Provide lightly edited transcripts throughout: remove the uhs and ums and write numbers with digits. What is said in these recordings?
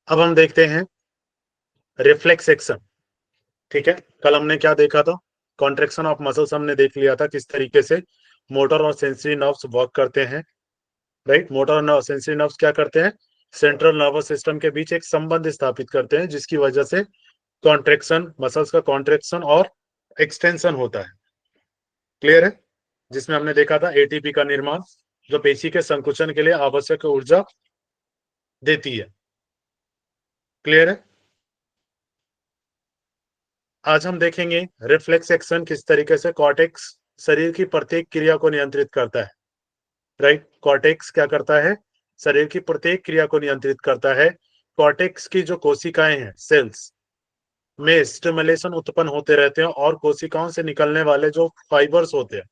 अब हम देखते हैं रिफ्लेक्स एक्शन। ठीक है, कल हमने क्या देखा था? कॉन्ट्रेक्शन ऑफ मसल्स हमने देख लिया था, किस तरीके से मोटर और सेंसरी नर्व्स वर्क करते हैं। राइट, मोटर और सेंसरी नर्व्स क्या करते हैं? सेंट्रल नर्वस सिस्टम के बीच एक संबंध स्थापित करते हैं, जिसकी वजह से कॉन्ट्रेक्शन, मसल्स का कॉन्ट्रेक्शन और एक्सटेंशन होता है। क्लियर है? जिसमें हमने देखा था एटीपी का निर्माण, जो पेशी के संकुचन के लिए आवश्यक ऊर्जा देती है। क्लियर है? आज हम देखेंगे रिफ्लेक्स एक्शन किस तरीके से कॉर्टेक्स शरीर की प्रत्येक क्रिया को नियंत्रित करता है। राइट, कॉर्टेक्स क्या करता है? शरीर की प्रत्येक क्रिया को नियंत्रित करता है। कॉर्टेक्स की जो कोशिकाएं हैं, सेल्स में स्टिमुलेशन उत्पन्न होते रहते हैं और कोशिकाओं से निकलने वाले जो फाइबर्स होते हैं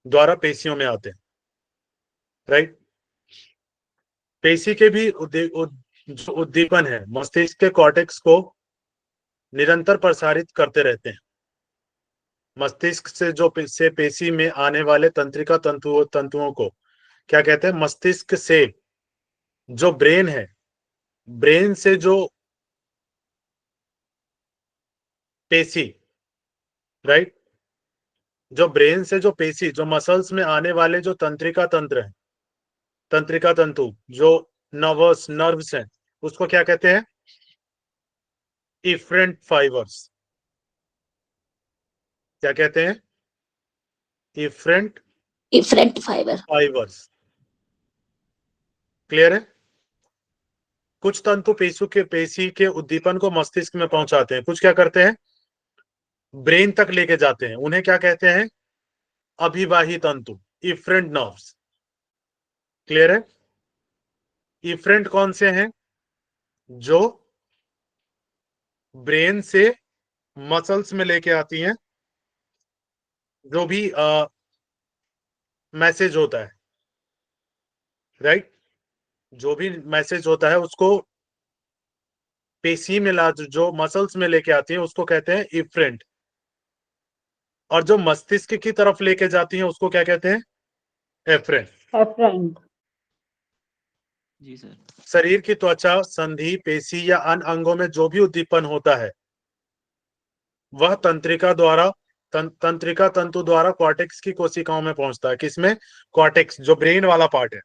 द्वारा पेशियों में आते हैं। राइट, पेशी के भी जो उद्दीपन है मस्तिष्क के कॉर्टेक्स को निरंतर प्रसारित करते रहते हैं। मस्तिष्क से पेशी में आने वाले तंत्रिका तंतुओं को क्या कहते हैं? मस्तिष्क से जो ब्रेन है, ब्रेन से जो पेशी, राइट, जो ब्रेन से जो पेशी, जो मसल्स में आने वाले जो तंत्रिका तंत्र है, तंत्रिका तंतु, जो नर्व्स हैं, उसको क्या कहते हैं? Efferent fibres. क्या कहते हैं? Efferent efferent fibre. Fibres. Clear है? कुछ तंतु पेशी के उद्दीपन को मस्तिष्क में पहुंचाते हैं, कुछ क्या करते हैं? ब्रेन तक लेके जाते हैं। उन्हें क्या कहते हैं? अभिवाही तंतु, इफरेंट नर्व्स। क्लियर है? इफरेंट कौन से हैं? जो ब्रेन से मसल्स में लेके आती हैं, जो भी मैसेज होता है। राइट, जो भी मैसेज होता है उसको पेशी में जो मसल्स में लेके आती है उसको कहते हैं इफरेंट। और जो मस्तिष्क की तरफ लेके जाती है उसको क्या कहते हैं? एफरेंट। एफरेंट। जी सर। शरीर की त्वचा, संधि, पेशी या अन्य अंगों में जो भी उद्दीपन होता है वह तंत्रिका तंतु द्वारा कॉर्टेक्स की कोशिकाओं में पहुंचता है। किसमें? कॉर्टेक्स, जो ब्रेन वाला पार्ट है,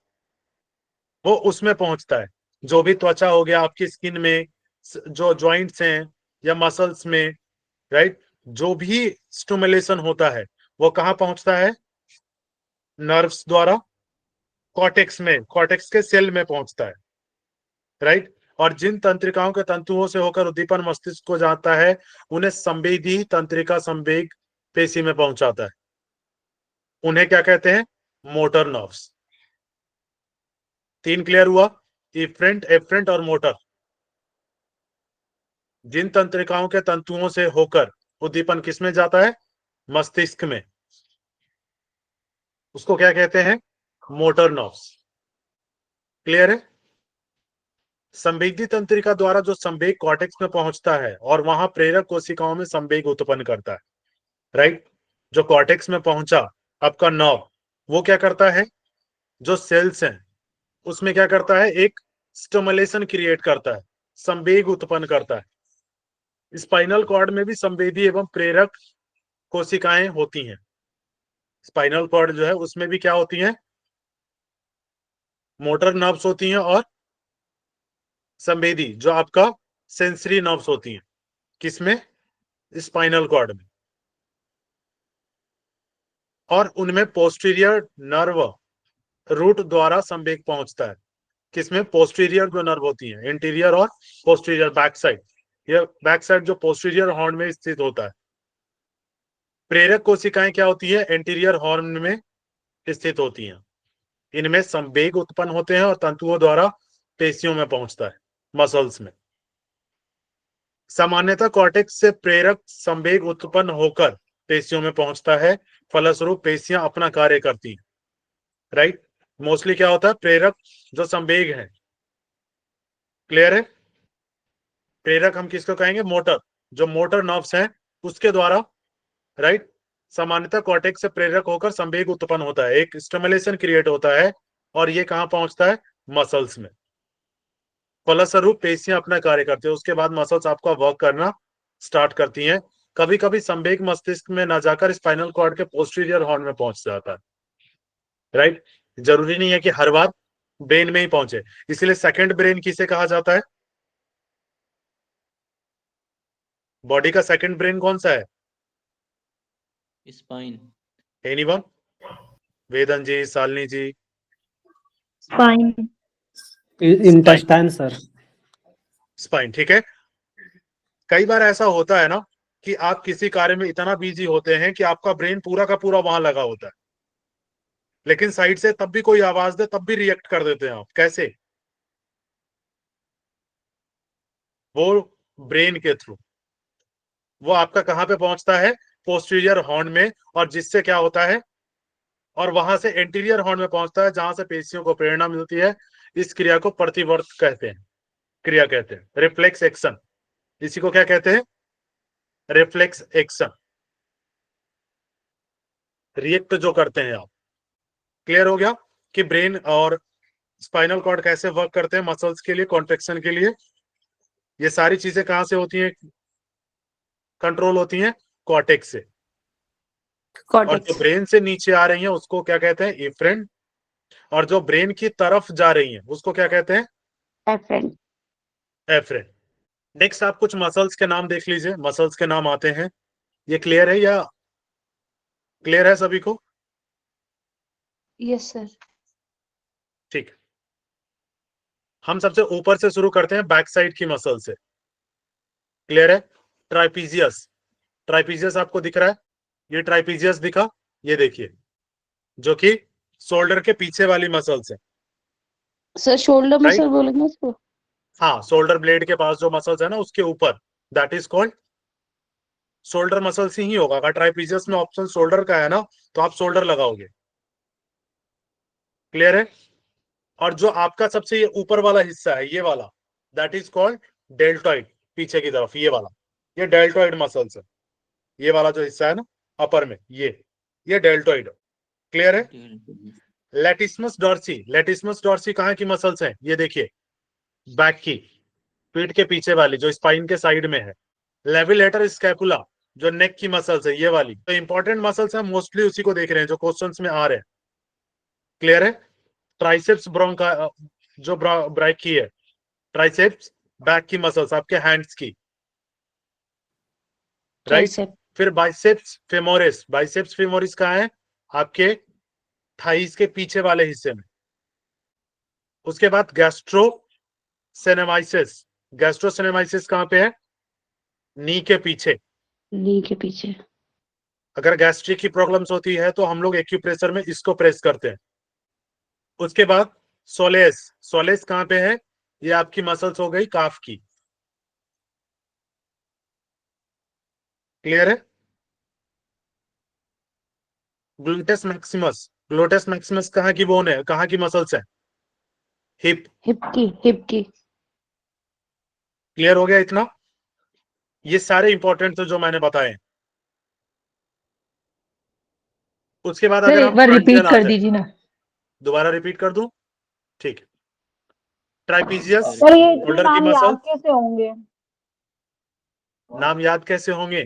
वो उसमें पहुंचता है। जो भी त्वचा हो गया आपकी स्किन में, जो जॉइंट्स हैं या मसल्स में, राइट, जो भी स्टिमुलेशन होता है वो कहां पहुंचता है? नर्व्स द्वारा कॉर्टेक्स में, कॉर्टेक्स के सेल में पहुंचता है। राइट, और जिन तंत्रिकाओं के तंतुओं से होकर उद्दीपन मस्तिष्क को जाता है उन्हें संवेदी तंत्रिका संवेग पेशी में पहुंचाता है। उन्हें क्या कहते हैं? Motor nerves. 3 क्लियर हुआ? इफरेंट, एफरेंट और मोटर। जिन तंत्रिकाओं के तंतुओं से होकर उद्दीपन किसमें जाता है? मस्तिष्क में, उसको क्या कहते हैं? Motor nerves. क्लियर है? संवेदी तंत्रिका द्वारा जो संवेग कॉर्टेक्स में पहुंचता है और वहां प्रेरक कोशिकाओं में संवेग उत्पन्न करता है। राइट, जो कॉर्टेक्स में पहुंचा आपका नर्व, वो क्या करता है? जो सेल्स हैं उसमें क्या करता है? एक स्टिमुलेशन क्रिएट करता है, संवेग उत्पन्न करता है। स्पाइनल कॉर्ड में भी संवेदी एवं प्रेरक कोशिकाएं होती हैं। स्पाइनल कॉर्ड जो है उसमें भी क्या होती हैं? मोटर नर्व्स होती हैं और संवेदी, जो आपका सेंसरी नर्व्स होती हैं। किसमें? स्पाइनल कॉर्ड में। और उनमें पोस्टीरियर नर्व रूट द्वारा संवेग पहुंचता है। किसमें? पोस्टीरियर जो नर्व होती है, इंटीरियर और पोस्टीरियर, बैक साइड। ये बैक साइड जो पोस्टीरियर हॉर्न में स्थित होता है। प्रेरक कोशिकाएं क्या होती है? एंटीरियर हॉर्न में स्थित होती हैं। इनमें संवेग उत्पन्न होते हैं और तंतुओं द्वारा पेशियों में पहुंचता है, मसल्स में। सामान्यतः कॉर्टेक्स से प्रेरक संवेग उत्पन्न होकर पेशियों में पहुंचता है, फलस्वरूप पेशियां अपना कार्य करती हैं। राइट, मोस्टली क्या होता है? प्रेरक जो संवेग है। क्लियर है? प्रेरक हम किसको कहेंगे? मोटर, जो मोटर नर्व्स हैं उसके द्वारा। राइट, सामान्यतः कॉर्टेक्स से प्रेरक होकर संवेग उत्पन्न होता है, एक स्टिमुलेशन क्रिएट होता है और ये कहां पहुंचता है? मसल्स में। फलस्वरूप पेशियां अपना कार्य करती है, उसके बाद मसल्स आपका वर्क करना स्टार्ट करती हैं। कभी कभी संवेग मस्तिष्क में ना जाकर स्पाइनल कॉर्ड के पोस्टीरियर हॉर्न में पहुंच जाता है, राइट। जरूरी नहीं है कि हर बार ब्रेन में ही पहुंचे, इसलिए सेकंड ब्रेन किसे कहा जाता है? बॉडी का सेकंड ब्रेन कौन सा है? स्पाइन। एनीवन? वेदन जी, शालिनी जी? Spine. Intestine sir. स्पाइन, ठीक है। कई बार ऐसा होता है ना कि आप किसी कार्य में इतना बिजी होते हैं कि आपका ब्रेन पूरा का पूरा वहां लगा होता है, लेकिन साइड से तब भी कोई आवाज दे तब भी रिएक्ट कर देते हैं आप। कैसे? वो ब्रेन के थ्रू। वो आपका कहां पे पहुंचता है? पोस्टीरियर हॉर्न में, और जिससे क्या होता है, और वहां से एंटीरियर हॉर्न में पहुंचता है, जहां से पेशियों को प्रेरणा मिलती है। इस क्रिया को प्रतिवर्त कहते हैं, क्रिया कहते हैं, रिफ्लेक्स एक्शन। इसी को क्या कहते हैं? Reflex action. रिएक्ट जो करते हैं आप। क्लियर हो गया कि ब्रेन और स्पाइनल कॉर्ड कैसे वर्क करते हैं मसल्स के लिए, कॉन्ट्रेक्शन के लिए। ये सारी चीजें कहां से होती हैं? कंट्रोल होती हैं कॉर्टेक्स से। और जो Cortex. ब्रेन से नीचे आ रही हैं उसको क्या कहते हैं? इफ्रेंट। और जो ब्रेन की तरफ जा रही हैं उसको क्या कहते हैं? Afferent. एफ्रेंट। नेक्स्ट आप कुछ मसल्स के नाम देख लीजिए, मसल्स के नाम आते हैं। ये क्लियर है या क्लियर है सभी को? Yes, sir. ठीक। हम सबसे ऊपर से शुरू करते हैं, बैक साइड की मसल से। क्लियर है? ट्राइपीजियस। ट्राइपीजियस आपको दिख रहा है? ये ट्राइपीजियस दिखा? ये देखिए, जो कि शोल्डर के पीछे वाली मसल्स है। Sir, shoulder Right? muscle बोलेंगे उसको? हाँ, शोल्डर ब्लेड के पास जो मसल्स है ना, उसके ऊपर, that is called shoulder muscles ही होगा। अगर ट्राइपीजियस में ऑप्शन शोल्डर का है ना, तो आप शोल्डर लगाओगे। क्लियर है? और जो आपका सबसे ये ऊपर वाला हिस्सा है, ये वाला, दैट इज कॉल्ड डेल्टॉइड। पीछे की तरफ ये वाला, ये डेल्टॉइड मसल्स है। ये वाला जो हिस्सा है ना अपर में, ये डेल्टॉइड। क्लियर है? लेटिस्मस डॉर्सी। लेटिस्मस डॉर्सी कहाँ की मसल्स है? ये देखिए, बैक की, पीठ के पीछे वाली, जो स्पाइन के साइड में है। लेविलेटर स्कैपुला, जो नेक की मसल्स है, ये वाली। तो इंपॉर्टेंट मसल्स है, मोस्टली उसी को देख रहे हैं जो क्वेश्चंस में आ रहे हैं। क्लियर है? ट्राइसेप्स ब्रोंका, जो ब्राइक की है, ट्राइसेप्स बैक की मसल्स आपके हैंड्स की, राइट। Tricep. फिर बाइसेप्स फेमोरिस। बाइसेप्स फेमोरिस कहाँ है? आपके थाइस के पीछे वाले हिस्से में। उसके बाद गैस्ट्रो सेनेमाइसिस। गैस्ट्रो सेनेमाइसिस कहाँ पे है? नी के पीछे। Knee के पीछे. अगर गैस्ट्रिक की प्रॉब्लम्स होती है तो हम लोग एक्यूप्रेशर में इसको प्रेस करते हैं। उसके बाद सोलेस। सोलेस कहाँ पे है? ये आपकी मसल्स हो गई काफ की। क्लियर है? ग्लूटेस मैक्सिमस। ग्लूटेस मैक्सिमस कहाँ की बोन है, कहाँ की मसल्स है? हिप। Hip की. क्लियर हो गया इतना? ये सारे इंपॉर्टेंट थे जो मैंने बताए। उसके बाद सर अगर एक हम बार ट्रांजियल रिपीट कर आते हैं, दीजिए ना। दोबारा रिपीट कर दूं? ठीक है। ट्राइपीजियस, और ये इतने शोल्डर की नाम मसल। याद कैसे होंगे? नाम याद कैसे होंगे?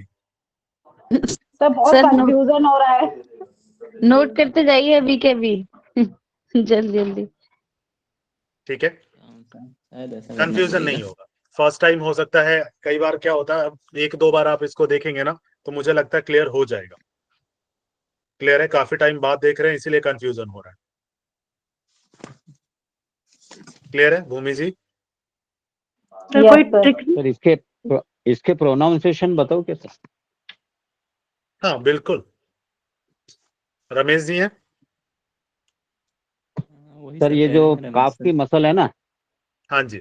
सर बहुत सर कंफ्यूजन हो रहा है। नोट करते जाइए अभी के अभी। जल्दी जल्दी। ठीक है, शायद ऐसा करना कंफ्यूजन नहीं पड़ेगा। होगा। फर्स्ट टाइम हो सकता है, कई बार क्या होता है, एक दो बार आप इसको देखेंगे ना, तो मुझे लगता है क्लियर हो जाएगा। क्लियर है? काफी टाइम बाद देख रहे हैं इसीलिए कंफ्यूजन हो रहा है। क्लियर है भूमि जी? सर कोई ट्रिक? सर इसके प्रोनाउंसिएशन बताओ क्या सर? हाँ बिल्कुल, रमेश जी हैं। वही सर सर ये कह जो रहे हैं रमेश काफ सर। की मसल है ना, हाँ जी,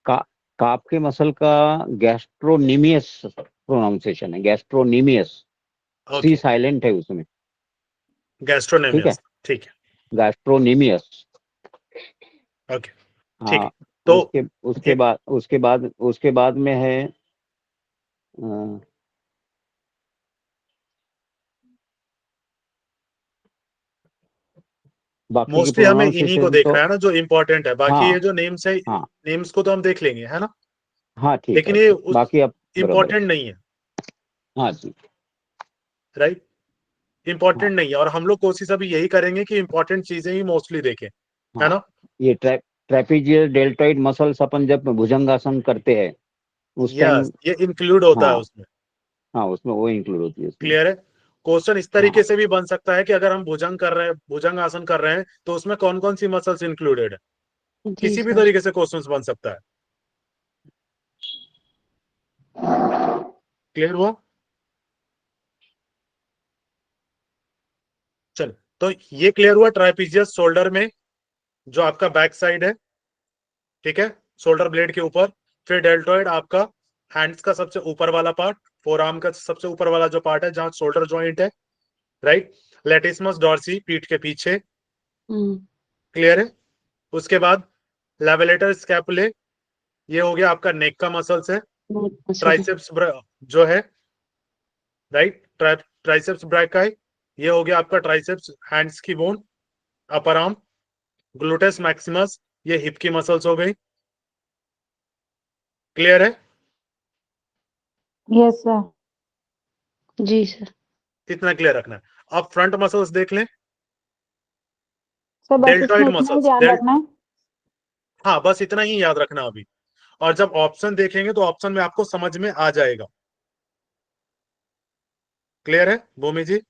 का काफ की मसल का गैस्ट्रोनीमियस प्रोनाउंसिएशन है, गैस्ट्रोनीमियस। सी ओके, साइलेंट है उसमें। ठीक है, गैस्ट्रोनेमियस, ठीक है, गैस्ट्रोनीमियस। ओके, ठीक है। हाँ, तो उसके उसके बाद में है बाकी की मोस्टली हमें इन्हीं को प्रोनाउंसिएशन देखना तो है ना जो इम्पोर्टेंट है, बाकी हाँ ये जो नेम्स है, हाँ नेम्स को तो हम देख लेंगे, है ना, हाँ ठीक लेकिन है, ये बाकी अब बराबर है। इम्पोर्टेंट नहीं है, हाँ जी राइट, हाँ इम्पोर्टेंट नहीं है। और हम लोग कोशिश अभी यही करेंगे कि इम्पोर्टेंट चीजें ही मोस्टली देखें, है हाँ। ना। ये ट्रेपीजियल डेल्टॉइड मसल्स अपन जब भुजंगासन करते हैं उस टाइम, यस, ये इंक्लूड होता है हाँ उसमें। हाँ उसमें वो इंक्लूड होती है उसमें। क्लियर है। क्वेश्चन इस हाँ तरीके से भी बन सकता है कि अगर हम भुजंग कर रहे हैं, भुजंग आसन कर रहे हैं, तो उसमें कौन कौन सी मसल्स इंक्लूडेड है, जी किसी भी सर। तरीके से क्वेश्चंस बन सकता है। क्लियर हुआ। चल, तो ये क्लियर हुआ ट्राइपीजियस शोल्डर में, जो आपका बैक साइड है, ठीक है, शोल्डर ब्लेड के ऊपर। फिर डेल्टोइड आपका हैंड्स का सबसे ऊपर वाला पार्ट, फोर आर्म का सबसे ऊपर वाला जो पार्ट है जहां शोल्डर जॉइंट है, राइट। लेटिसमस डॉर्सी पीठ के पीछे। हम्म। क्लियर है। उसके बाद लेवेलेटर स्कैपुले, ये हो गया आपका नेक का मसल्स है। सॉरी। ट्राइसेप्स जो है, राइट, ट्राइसेप्स ब्रैकाई, ये हो गया आपका ट्राइसेप्स हैंड्स की bone, upper arm. Gluteus maximus, ये हिप की मसल्स हो गई। क्लियर है। Yes sir. जी सर। इतना क्लियर रखना है। अब फ्रंट मसल्स देख लें। सर बस इसमें डेल्टॉइड इतना ही मसल्स, ध्यान रखना है। हाँ बस इतना ही याद रखना अभी। और जब ऑप्शन देखेंगे तो ऑप्शन में आपको समझ में आ जाएगा। क्लियर है भूमि जी।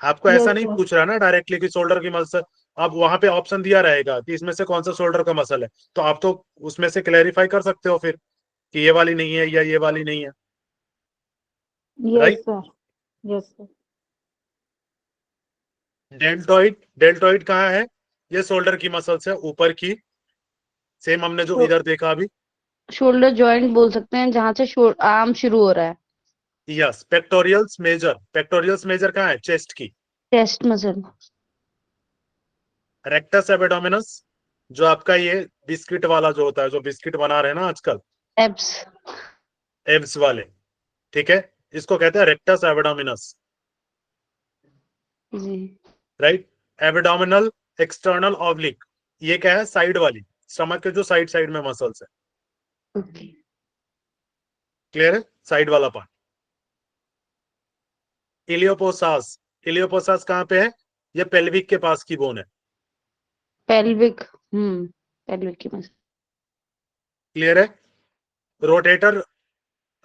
आपको ऐसा यस नहीं सर। पूछ रहा ना डायरेक्टली कि शोल्डर की मसल, अब वहां पे ऑप्शन दिया रहेगा कि इसमें से कौन सा शोल्डर का मसल है, तो आप तो उसमें से क्लैरिफाई कर सकते हो फिर कि ये वाली नहीं है या ये वाली नहीं है, yes right. Sir. Yes sir. Deltoid, deltoid कहाँ है, ये शोल्डर की मसल्स है ऊपर की, सेम हमने जो इधर देखा अभी। शोल्डर जॉइंट बोल सकते हैं जहां से आर्म शुरू हो रहा है। यस, पेक्टोरियल्स मेजर, पेक्टोरियल्स मेजर कहाँ है, चेस्ट की। Chest muscle. रेक्टस एबडोमिनस, जो आपका ये बिस्किट वाला जो होता है, जो बिस्किट बना रहे हैं ना आजकल, एब्स। एब्स वाले, ठीक है, इसको कहते हैं रेक्टस एबडोमिनस, जी। राइट। एबडोमिनल एक्सटर्नल ऑब्लिक, ये क्या है, साइड वाली, स्टमक के जो साइड साइड में मसल्स है। ओके। क्लियर है, साइड वाला पार्ट। इलियोपोसास, इलियोपोसास कहाँ पे है, ये पेल्विक के पास की बोन है। पेल्विक। पेल्विक की मसल। क्लियर है। रोटेटर,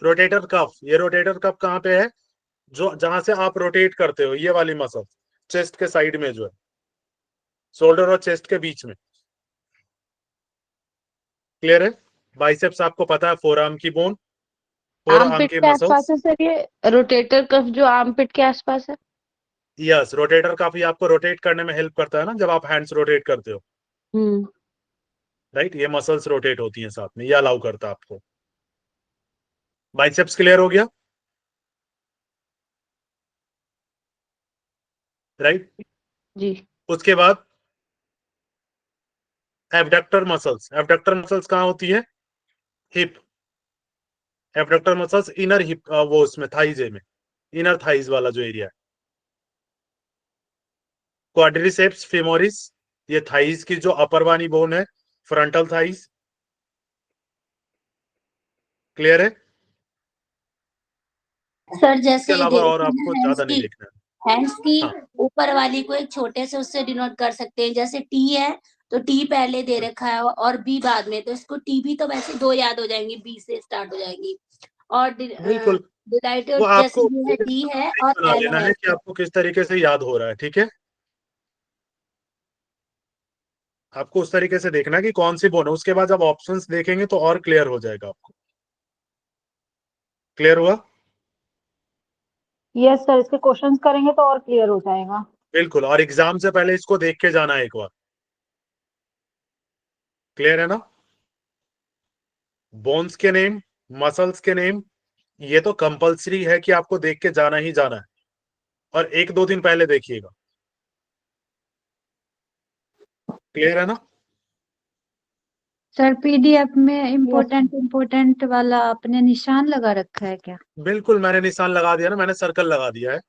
रोटेटर कफ, ये रोटेटर कफ कहाँ पे है, जो जहां से आप रोटेट करते हो, ये वाली मसल चेस्ट के साइड में जो है, शोल्डर और चेस्ट के बीच में। क्लियर है। बाइसेप्स आपको पता है, फोर आर्म की बोन, फोर आर्म आर्म पिट के के आसपास मसल्स। है सर, ये रोटेटर कफ जो आर्म पिट के आसपास है। यस, रोटेटर काफी आपको रोटेट करने में हेल्प करता है ना, जब आप हैंड्स रोटेट करते हो, हम्म। राइट, ये मसल्स रोटेट होती हैं साथ में, ये अलाउ करता है आपको। बाइसेप्स क्लियर हो गया, राइट। जी। उसके बाद एबडक्टर मसल्स, एबडक्टर मसल्स कहाँ होती है, hip. Abductor muscles inner hip, वो उसमें थाइज में, इनर थाइज वाला जो एरिया है। क्वाड्रिसेप्स फेमोरिस, ये थाइज की जो अपर वाली बोन है, फ्रंटल थाइज। क्लियर है। सर इसके जैसे अलावा और देखते आपको हैं ज्यादा नहीं लिखना है। हैंड्स की हाँ, ऊपर वाली को एक छोटे से उससे डिनोट कर सकते हैं, जैसे टी है तो टी पहले दे रखा है और बी बाद में, तो इसको टी भी तो वैसे दो याद हो जाएंगी, बी से स्टार्ट हो जाएंगी। और बिल्कुल, वो डिलाइटेड जैसे आपको ये है डी है और बना एल लेना है। है कि आपको किस तरीके से याद हो रहा है, ठीक है। आपको उस तरीके से देखना है कि कौन सी बोन है, उसके बाद जब ऑप्शंस देखेंगे तो और क्लियर हो जाएगा आपको। क्लियर हुआ। यस सर, इसके क्वेश्चंस करेंगे तो और क्लियर हो जाएगा। बिल्कुल, और एग्जाम से पहले इसको देख के जाना है एक बार। क्लियर है ना। बोन्स के नेम, मसल्स के नेम, ये तो कंपलसरी है कि आपको देख के जाना ही जाना है, और एक दो दिन पहले देखिएगा। क्लियर है ना। सर पीडीएफ में यस इम्पोर्टेंट वाला आपने निशान लगा रखा है क्या? बिल्कुल, मैंने निशान लगा दिया ना, मैंने सर्कल लगा दिया है,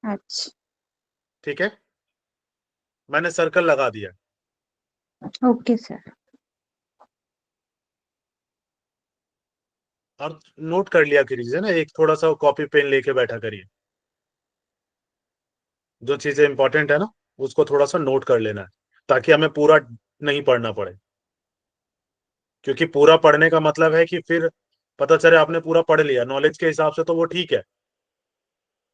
अच्छा। ठीक है। मैंने सर्कल लगा दिया, ओके सर। और नोट कर लिया कीजिए ना, एक थोड़ा सा कॉपी पेन लेके बैठा करिए, जो चीजें इंपॉर्टेंट है ना उसको थोड़ा सा नोट कर लेना है, ताकि हमें पूरा नहीं पढ़ना पड़े। क्योंकि पूरा पढ़ने का मतलब है कि फिर पता चले आपने पूरा पढ़ लिया नॉलेज के हिसाब से, तो वो ठीक है,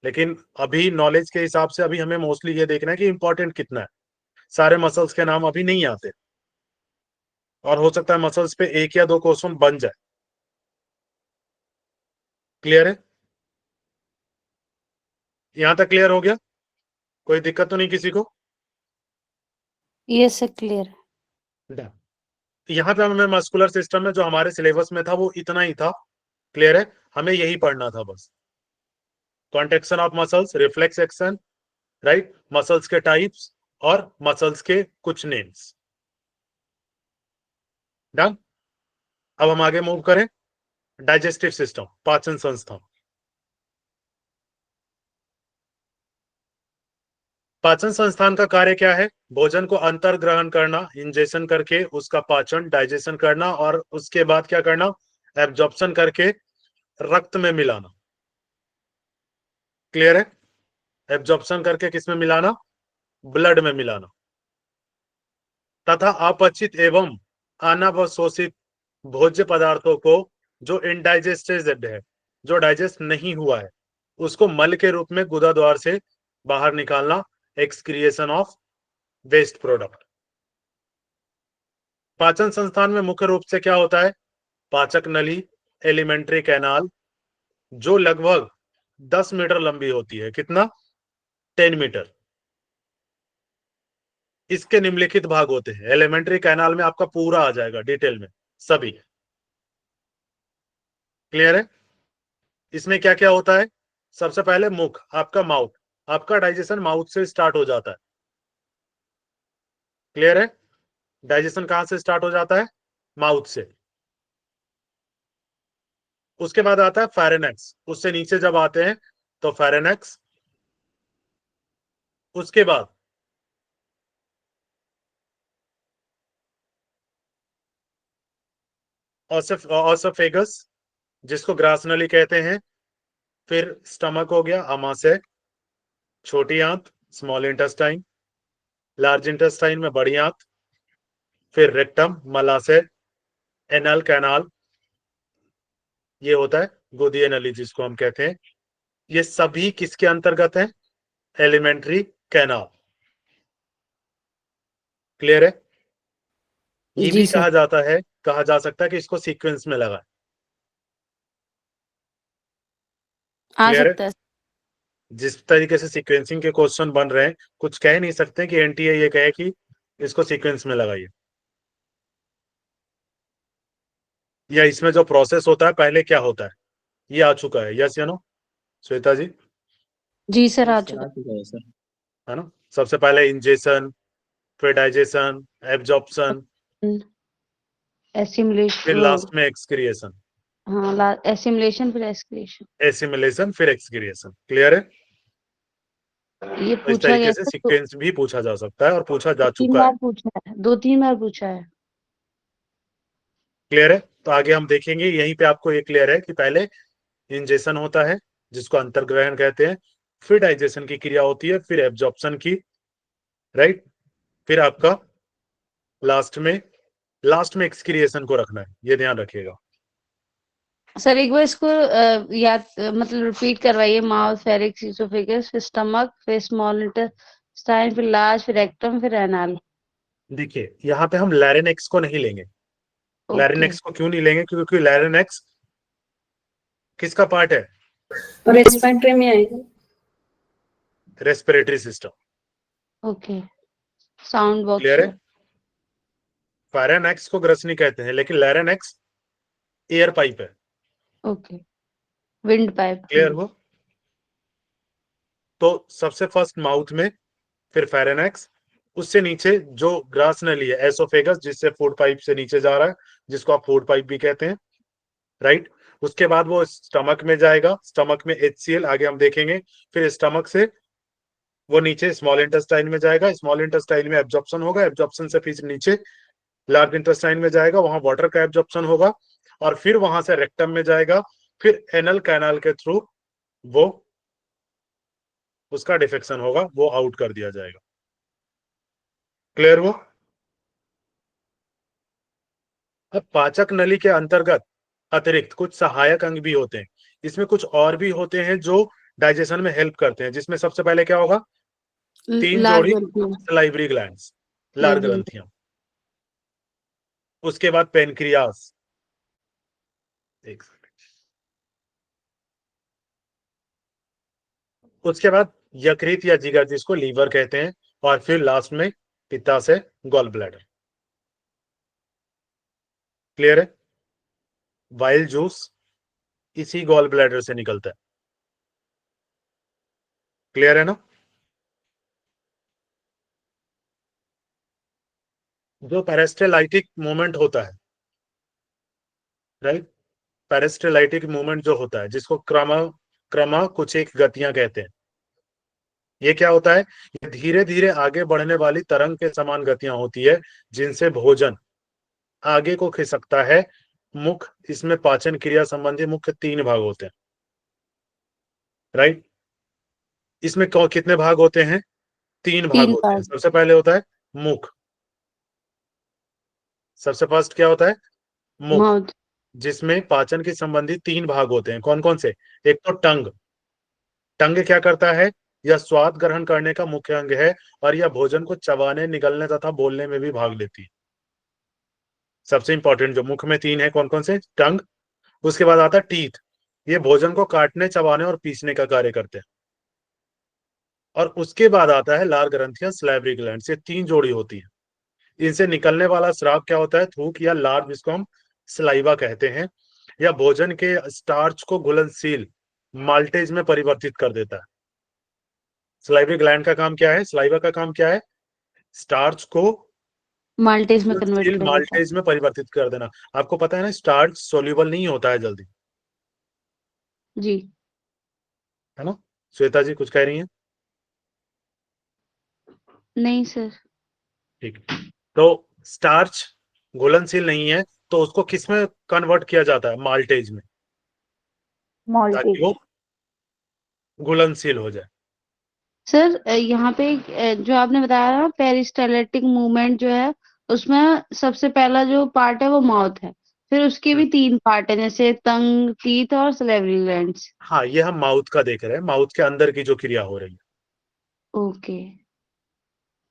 लेकिन अभी नॉलेज के हिसाब से अभी हमें मोस्टली ये देखना है कि इंपॉर्टेंट कितना है। सारे मसल्स के नाम अभी नहीं आते, और हो सकता है मसल्स पे 1 या 2 क्वेश्चन बन जाए। क्लियर है? यहां तक क्लियर हो गया? कोई दिक्कत तो नहीं किसी को? Yes sir clear. यहाँ पे हमें मस्कुलर सिस्टम में जो हमारे सिलेबस में था वो इतना ही था। क्लियर है? हमें यही पढ़ना था बस। Contraction of muscles, reflex action, right, muscles के टाइप्स और मसल्स के कुछ नेम्स। डन। अब हम आगे मूव करें। डाइजेस्टिव सिस्टम, पाचन संस्था। पाचन संस्थान का कार्य क्या है? भोजन को अंतर ग्रहण करना, इंजेशन करके उसका पाचन डाइजेशन करना, और उसके बाद क्या करना? एब्जॉर्प्शन करके रक्त में मिलाना। क्लियर है? एब्जॉर्प्शन करके किसमें मिलाना? ब्लड में मिलाना, तथा अपचित एवं अनावशोषित भोज्य पदार्थों को जो इनडाइजेस्टेड है, जो डाइजेस्ट नहीं हुआ है, उसको मल के रूप में गुदा द्वार से बाहर निकालना, एक्सक्रिएशन ऑफ वेस्ट प्रोडक्ट। पाचन संस्थान में मुख्य रूप से क्या होता है? पाचक नली, एलिमेंट्री कैनाल, जो लगभग 10 मीटर लंबी होती है। कितना? 10 मीटर। इसके निम्नलिखित भाग होते हैं। एलिमेंट्री कैनाल में आपका पूरा आ जाएगा डिटेल में सभी। क्लियर है? इसमें क्या क्या होता है? सबसे पहले मुख, आपका माउथ, आपका डाइजेशन माउथ से स्टार्ट हो जाता है। क्लियर है? डाइजेशन कहां से स्टार्ट हो जाता है? माउथ से। उसके बाद आता है फेरेनेक्स, उससे नीचे जब आते हैं तो फेरेनेक्स। उसके बाद ऑसोफेगस, जिसको ग्रास नली कहते हैं। फिर स्टमक हो गया, आमाशय, छोटी आंत, स्मॉल इंटेस्टाइन, लार्ज इंटेस्टाइन में बड़ी आंत, फिर रेक्टम, मलाशय, एनल कैनाल, ये होता है गोदीय नली जिसको हम कहते हैं। ये सभी किसके अंतर्गत है? Alimentary canal. क्लियर है? ये जी भी सर। कहा जा सकता है कि इसको सीक्वेंस में लगा। आ क्लियर है? सकता है। जिस तरीके से सीक्वेंसिंग के क्वेश्चन बन रहे हैं, कुछ कह नहीं सकते कि एनटीए ये कहे कि इसको सीक्वेंस में लगाइए, या इसमें जो प्रोसेस होता है पहले क्या होता है, ये आ चुका है। यस या नो श्वेता जी? जी सर आ सर चुका आ चुका है सर। है ना? सबसे पहले इंजेशन, फिर डाइजेशन, एब्जॉर्प्शन, है। फिर एसिमुलेशन, लास्ट में एक्सक्रिएशन। हाँ एसिमुलेशन फिर एक्सक्रीशन। एसिमिलेशन फिर एक्सक्रिएशन। क्लियर है? ये तो इस पूछा तरीके गया से था तो सीक्वेंस भी पूछा जा सकता है और पूछा जा 3 चुका है। बार पूछा है, 2-3 बार पूछा है। क्लियर है? तो आगे हम देखेंगे, यहीं पे आपको ये क्लियर है कि पहले इंजेशन होता है जिसको अंतर्ग्रहण कहते हैं, फिर डाइजेशन की क्रिया होती है, फिर एब्जॉर्प्शन की, राइट, फिर आपका लास्ट में एक्सक्रिएशन को रखना है, ये ध्यान रखिएगा। सर एक बार इसको याद मतलब रिपीट करवाइए। माउथ, फेरिक्स, इसोफेगस, फिर स्टमक, फिर स्मॉल इंटेस्टाइन, फिर लार्ज, फिर रेक्टम, फिर एनाल। देखिए यहाँ पे हम लैरिनेक्स को नहीं लेंगे। ओके लैरिनेक्स को क्यों नहीं लेंगे? क्योंकि लैरिनेक्स किसका पार्ट है? रेस्पिरेटरी में आएगा। Respiratory system. Okay, sound box clear है? है। फेरेनेक्स को ग्रसनी कहते हैं, लेकिन लैरिनेक्स एयर पाइप है। Okay, wind pipe. क्लियर हो? तो सबसे फर्स्ट माउथ में, फिर फेरेनेक्स, उससे नीचे जो ग्रास नली है एसोफेगस, जिससे फूड पाइप से नीचे जा रहा है, जिसको आप फूड पाइप भी कहते हैं, राइट। उसके बाद वो स्टमक में जाएगा, स्टमक में HCl, आगे हम देखेंगे। फिर स्टमक से वो नीचे स्मॉल इंटेस्टाइन में जाएगा, स्मॉल इंटेस्टाइन में एब्जॉर्प्शन होगा, एब्जॉर्प्शन से फिर नीचे लार्ज इंटेस्टाइन में जाएगा, वहां वाटर का एब्जॉर्प्शन होगा, और फिर वहां से रेक्टम में जाएगा, फिर एनल कैनाल के थ्रू वो उसका डिफेक्शन होगा, वो आउट कर दिया जाएगा। क्लियर हुआ? अब पाचक नली के अंतर्गत अतिरिक्त कुछ सहायक अंग भी होते हैं, इसमें कुछ और भी होते हैं जो डाइजेशन में हेल्प करते हैं, जिसमें सबसे पहले क्या होगा? 3 लार जोड़ी ग्रंथियां। सलाइवरी ग्लैंड्स, लार ग्रंथियां। उसके बाद पेनक्रियास, एक सेकंड। उसके बाद यकृत या जिगर, जिसको लीवर कहते हैं, और फिर लास्ट में पित्ताशय, गॉल ब्लैडर। क्लियर है? वाइल जूस इसी गॉल ब्लैडर से निकलता है। क्लियर है ना? जो पेरिस्टाल्टिक मूवमेंट होता है, राइट, पेरिस्टाल्टिक मूवमेंट जो होता है, जिसको क्रमा कुछ एक गतियां कहते हैं, ये क्या होता है? ये धीरे धीरे आगे बढ़ने वाली तरंग के समान गतियां होती है, जिनसे भोजन आगे को खिसकता है। मुख, इसमें पाचन क्रिया संबंधी मुख्य 3 भाग होते हैं, राइट। इसमें कितने भाग होते हैं? 3 भाग 3 होते हैं। भाग। सबसे पहले होता है मुख, सबसे फर्स्ट क्या होता है? मुख, माउथ। जिसमें पाचन के संबंधी 3 भाग होते हैं। कौन कौन से? एक तो टंग, टंग क्या करता है? यह स्वाद ग्रहण करने का मुख्य अंग है, और यह भोजन को चबाने, निगलने तथा बोलने में भी भाग लेती है। सबसे इंपॉर्टेंट जो मुख में 3 है, कौन कौन से? टंग। उसके बाद आता है टीथ, ये भोजन को काटने, चबाने और पीसने का कार्य करते हैं। और उसके बाद आता है लार ग्रंथियां, सलाइवरी ग्लैंड्स, ये 3 जोड़ी होती है। इनसे निकलने वाला स्राव क्या होता है? थूक या लार, जिसको हम सलाइवा कहते हैं। या भोजन के स्टार्च को घुलनशील माल्टेज में परिवर्तित कर देता है। सलाइवरी ग्लैंड का काम क्या है? सलाइवा का काम क्या है? स्टार्च को माल्टेज में कन्वर्ट घुलनशील कर देता है। माल्टेज में परिवर्तित कर देना। आपको पता है ना, स्टार्च सोल्यूबल नहीं होता है जल्दी, जी। है ना? श्वेता जी कुछ कह रही हैं? नहीं सर। ठीक। तो स्टार्च घुलनशील नहीं है, तो उसको किस में कन्वर्ट किया जाता है? माल्टेज में, ताकि वो मॉल्टेज। घुलनशील हो जाए। सर यहाँ पे जो आपने बताया ना पेरिस्टाल्टिक मूवमेंट जो है, उसमें सबसे पहला जो पार्ट है वो माउथ है, फिर उसके भी 3 पार्ट है, जैसे टंग, टीथ और सलेवरी ग्लैंड्स। हाँ, ये हम माउथ का देख रहे हैं, माउथ के अंदर की जो क्रिया हो रही है। ओके।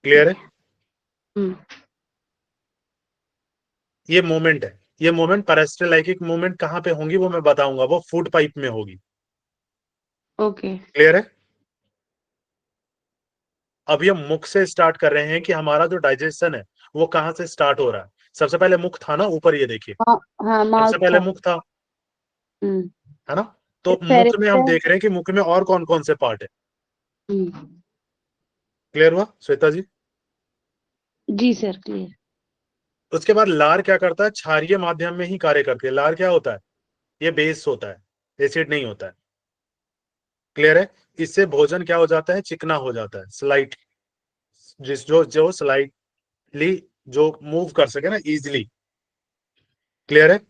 क्लियर है? हम्म। ये मूवमेंट है, ये मूवमेंट पेरिस्टाल्टिक मूवमेंट कहाँ पे होंगी वो मैं बताऊंगा, वो फूड पाइप में होगी। ओके। क्लियर है? अब ये मुख से स्टार्ट कर रहे हैं कि हमारा जो डाइजेशन है वो कहाँ से स्टार्ट हो रहा है। सबसे पहले मुख था ना, ऊपर ये देखिए, हाँ माउथ सबसे पहले था। मुख था, हम्म। है ना? तो मुख में हम फेरिक्स। देख रहे हैं कि मुख में और कौन कौन से पार्ट है। हम्म। क्लियर हुआ श्वेता जी? जी सर क्लियर। उसके बाद लार क्या करता है? क्षारीय माध्यम में ही कार्य करती है। लार क्या होता है? ये बेस होता है, एसिड नहीं होता है। क्लियर है? इससे भोजन क्या हो जाता है? चिकना हो जाता है, स्लाइट, जिस जो जो स्लाइटली जो मूव कर सके ना इजिली। क्लियर है?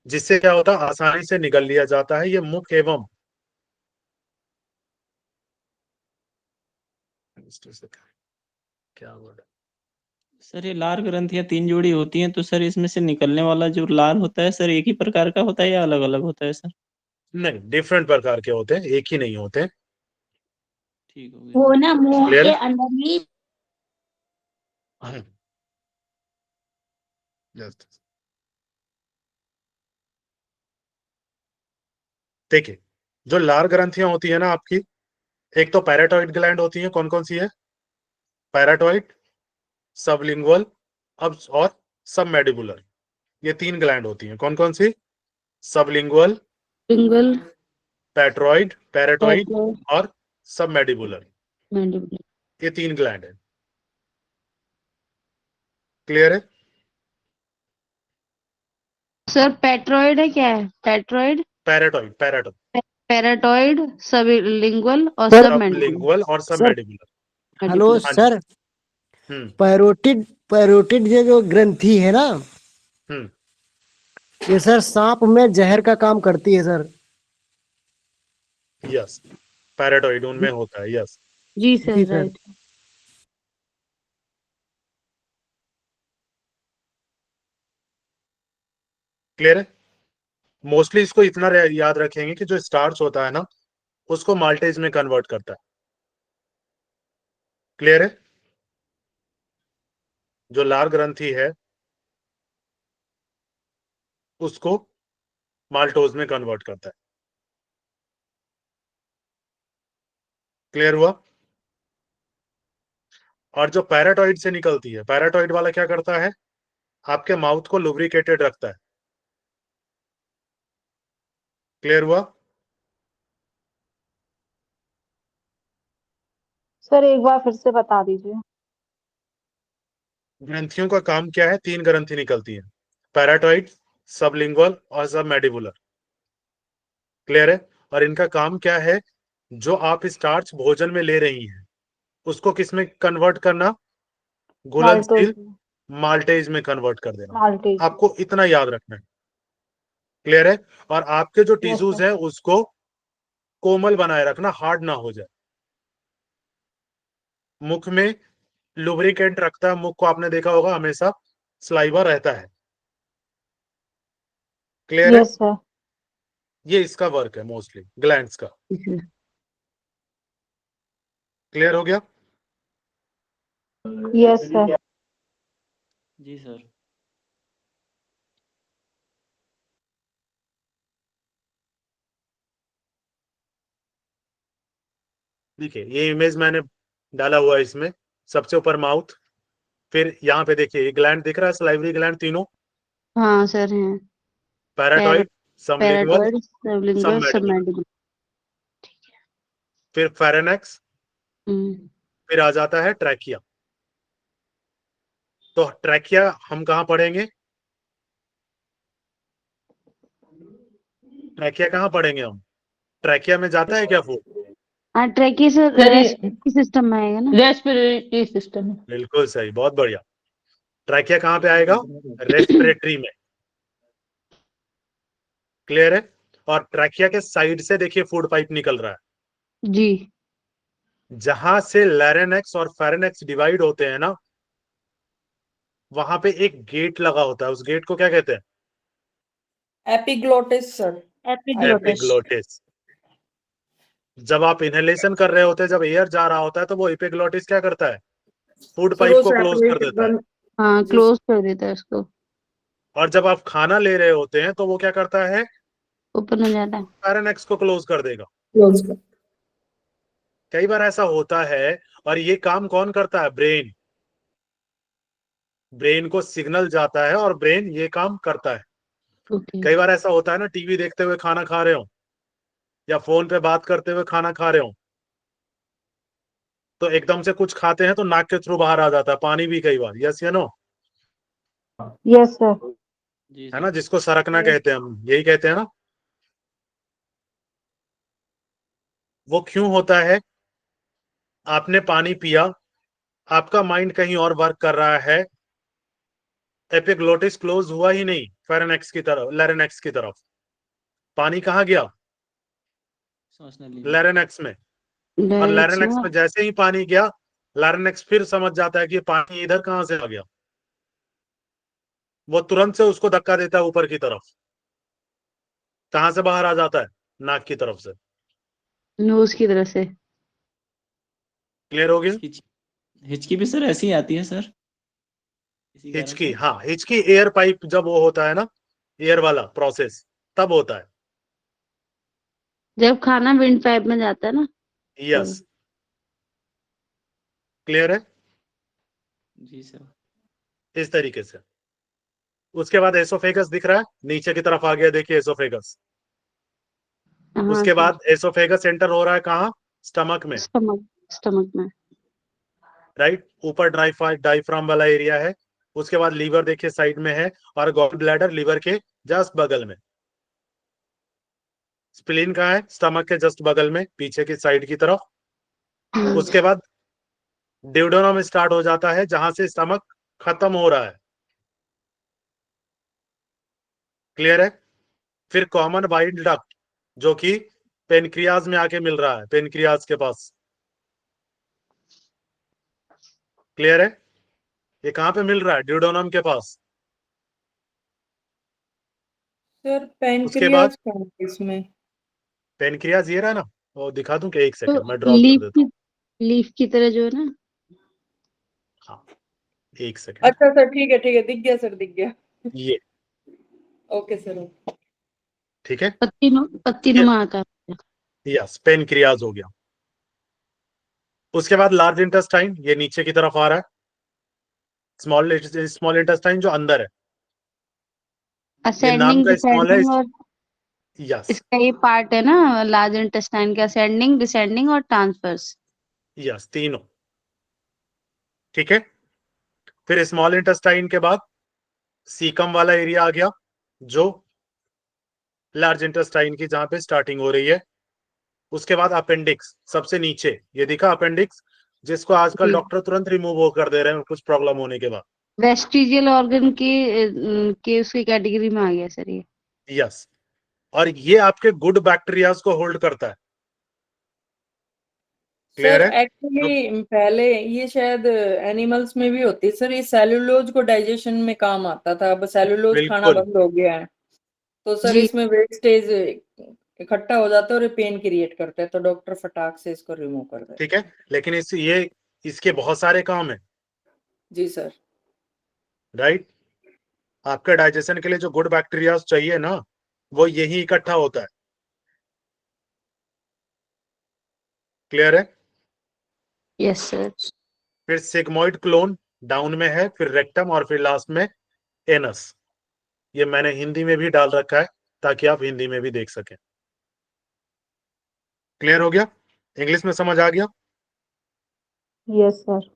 जिससे क्या होता है? आसानी से निगल लिया जाता है। ये मुख एवं क्या वर्ड? सर ये लार ग्रंथियां 3 जोड़ी होती हैं, तो सर इसमें से निकलने वाला जो लार होता है सर एक ही प्रकार का होता है या अलग अलग होता है सर? नहीं, डिफरेंट प्रकार के होते हैं, एक ही नहीं होते। ठीक हो गया वो सर। ना मुंह Clear के है? अंदर ही देखिए, जो लार ग्रंथियां होती है ना आपकी, एक तो पैराटॉइड ग्लैंड होती है। कौन कौन सी है? पैराटॉइड, सबलिंगुअल, अब और सबमैंडिबुलर। ये 3 ग्लैंड होती हैं। कौन कौन सी? सबलिंगुअल, लिंगुअल, पैट्रॉइड, पैराटॉइड पेट्रोल, और सबमैंडिबुलर। मैंडिबुलर। ये 3 ग्लैंड है। क्लियर है? सर पेट्रोइड है क्या है? पेट्रोइड। पैराटॉइड, पैराटॉइड, पैराटॉइड, सबलिंगुअल और सर, सबमेंडिबुलर। सबलिंगुअल और सबमैंडिबुलर। हेलो हाँ जी। सर, पैरोटिड ये जो ग्रंथि है ना, हम्म ये सर सांप में जहर का काम करती है सर। यस, पैराटॉइड उनमें होता है। यस, जी जी सर, सर। राइट। क्लियर है। मोस्टली इसको इतना याद रखेंगे कि जो स्टार्च होता है ना, उसको माल्टेज में कन्वर्ट करता है। क्लियर है। जो लार ग्रंथि है उसको माल्टोज में कन्वर्ट करता है। क्लियर हुआ। और जो पैराटॉइड से निकलती है, पैराटॉइड वाला क्या करता है, आपके माउथ को लुब्रिकेटेड रखता है। क्लियर हुआ। सर एक बार फिर से बता दीजिए। ग्रंथियों का काम क्या है, 3 ग्रंथि निकलती है, पैराटॉइड, सबलिंगुअल और सबमैंडिबुलर। क्लियर है। और इनका काम क्या है, जो आप स्टार्च भोजन में ले रही हैं उसको किस में कन्वर्ट करना, घुलनशील माल्टोज, माल्टेज में कन्वर्ट कर देना। माल्टेज। आपको इतना याद रखना है। क्लियर है। और आपके जो यस टिश्यूज सर। है उसको कोमल बनाए रखना, हार्ड ना हो जाए। मुख में लुब्रिकेंट रखता है, मुख को आपने देखा होगा हमेशा सलाइवा रहता है। क्लियर है। Yes sir. ये इसका वर्क है मोस्टली ग्लैंड्स का। क्लियर हो गया। Yes sir. जी सर। देखिए ये इमेज मैंने डाला हुआ है इसमें, सबसे ऊपर माउथ, फिर यहाँ पे देखिए ये ग्लैंड दिख रहा है, सलाइवरी ग्लैंड तीनों, हाँ सर, हैं। पैराटॉइड, सबलिंगुअल, पैराटॉइड, सबलिंगुअल, सबमैंडिबुलर, सबमैंडिबुलर। फिर फेरेनेक्स, हम्म। फिर आ जाता है ट्रैकिया। तो ट्रैकिया हम कहाँ पढ़ेंगे, ट्रैकिया कहाँ पढ़ेंगे हम, ट्रैकिया में जाता है क्या फूड। हाँ, ट्रैकिया सर रेस्पिरेटरी सिस्टम में आएगा ना। Respiratory system. बिल्कुल सही, बहुत बढ़िया। ट्रैकिया कहाँ पे आएगा, रेस्पिरेटरी में। क्लियर है। और ट्रैकिया के साइड से देखिए फूड पाइप निकल रहा है, जी। जहां से लैरिंक्स और फेरिंक्स डिवाइड होते हैं ना, वहां पे एक गेट लगा होता है, उस गेट को क्या कहते हैं, एपिग्लोटिस सर। एपिग्लोटिस। जब आप इनहेलेशन कर रहे होते हैं, जब एयर जा रहा होता है, तो वो एपिग्लोटिस क्या करता है, फूड सर पाइप वो को क्लोज कर सेपरेट देता है। हाँ, क्लोज कर देता है उसको। और जब आप खाना ले रहे होते हैं तो वो क्या करता है, ओपन हो जाता है। फेरिंक्स को क्लोज कर देगा। क्लोज कर। कई बार ऐसा होता है। और ये काम कौन करता है, ब्रेन। ब्रेन को सिग्नल जाता है और ब्रेन ये काम करता है। ओके। कई बार ऐसा होता है ना, टीवी देखते हुए खाना खा रहे हो या फोन पे बात करते हुए खाना खा रहे हो, तो एकदम से कुछ खाते हैं तो नाक के थ्रू बाहर आ जाता है पानी भी, कई बार। यस या नो, यस सर। जी है ना, सर। जिसको सरकना कहते हैं, हम यही कहते हैं ना। वो क्यों होता है, आपने पानी पिया, आपका माइंड कहीं और वर्क कर रहा है, एपिग्लोटिस क्लोज हुआ ही नहीं फेरिंक्स की तरफ, लैरिंक्स की तरफ, पानी कहाँ गया, सांस नली में। लैरिंक्स में। और डायरेक्ट लैरिंक्स में जैसे ही पानी गया, लैरिंक्स फिर समझ जाता है कि ये पानी इधर कहां से आ गया, वो तुरंत से उसको धक्का देता है ऊपर की तरफ, कहां से बाहर आ जाता है, नाक की तरफ से। नोज की तरफ से। क्लियर हो गया। हिचकी भी सर ऐसी आती है सर, इसी कारण हिचकी, से। हाँ हिचकी एयर पाइप जब वो होता है ना, एयर वाला प्रोसेस, तब होता है। जब खाना विंड पाइप में जाता है ना। यस। क्लियर है। जी सर। इस तरीके से। उसके बाद एसोफेगस दिख रहा है, नीचे की तरफ आ गया, देखिए एसोफेगस। हाँ उसके सर। बाद एसोफेगस एंटर हो रहा है कहाँ, स्टमक में। स्टमक में। राइट, ऊपर डाइफ्राम वाला एरिया है। उसके बाद लीवर देखिए साइड में है, और गॉल ब्लैडर लीवर के जस्ट बगल में। स्प्लीन कहाँ है? स्टमक के जस्ट बगल में, पीछे की साइड की तरफ। उसके बाद ड्यूडेनम स्टार्ट हो जाता है, जहां से स्टमक खत्म हो रहा है। क्लियर है? फिर कॉमन बाइल डक्ट, जो कि पेनक्रियाज में आके मिल रहा है, पेनक्रियाज के पास। क्लियर है? ये कहाँ पे मिल रहा है? ड्यूडेनम के पास। सर उसके बाद पेनक्रियास कहाँ है इसमें? पेनक्रियाज ये रहा ना, वो दिखा दूं क्या? एक तो सेकंड मैं ड्रॉ कर देता हूँ। लीफ की तरह जो है ना। हाँ, एक सेकंड। अच्छा सर, ठीक है, दिख गया सर, दिख गया। ये ओके सर। ठीक है, पत्ती नुमा आकार। यस, पेनक्रियाज हो गया। उसके बाद लार्ज इंटेस्टाइन, ये नीचे की तरफ आ रहा है। स्मॉल इंटेस्टाइन जो अंदर है, ये नाम असेंडिंग का स्मॉल है। डिसेंडिंग, और यस, इसका ये पार्ट है ना लार्ज इंटेस्टाइन का, असेंडिंग डिसेंडिंग और ट्रांसवर्स। यस, तीनों। ठीक है, फिर स्मॉल इंटेस्टाइन के बाद सीकम वाला एरिया आ गया, जो लार्ज इंटेस्टाइन की जहां पे स्टार्टिंग हो रही है। उसके बाद अपेंडिक्स, सबसे नीचे, ये दिखा अपेंडिक्स, जिसको आजकल जी। डॉक्टर तुरंत रिमूव कर दे रहे हैं कुछ प्रॉब्लम होने के बाद। वेस्टिजियल ऑर्गन के उसकी कैटेगरी में आ गया सर ये। यस, और ये आपके गुड बैक्टीरियाज को होल्ड करता है। सर क्लियर है? एक्चुअली पहले ये शायद एनिमल्स में भी होती है सर, ये सेलुलोज को डाइजेशन में काम आता था, अब सेलुलोज खाना बिल्कुल बंद हो गया है, तो सर जी। इसमें वेस्टेज इकट्ठा हो जाता है और पेन क्रिएट करता है, तो डॉक्टर फटाक से इसको रिमूव कर देते ठीक है, लेकिन इसके बहुत सारे काम है। जी सर। राइट, आपके डाइजेशन के लिए जो गुड बैक्टीरिया चाहिए ना, वो यही इकट्ठा होता है। क्लियर है? Yes sir. फिर सिग्मोइड क्लोन डाउन में है, फिर रेक्टम, और फिर लास्ट में एनस। ये मैंने हिंदी में भी डाल रखा है ताकि आप हिंदी में भी देख सकें। क्लियर हो गया? इंग्लिश में समझ आ गया? Yes sir.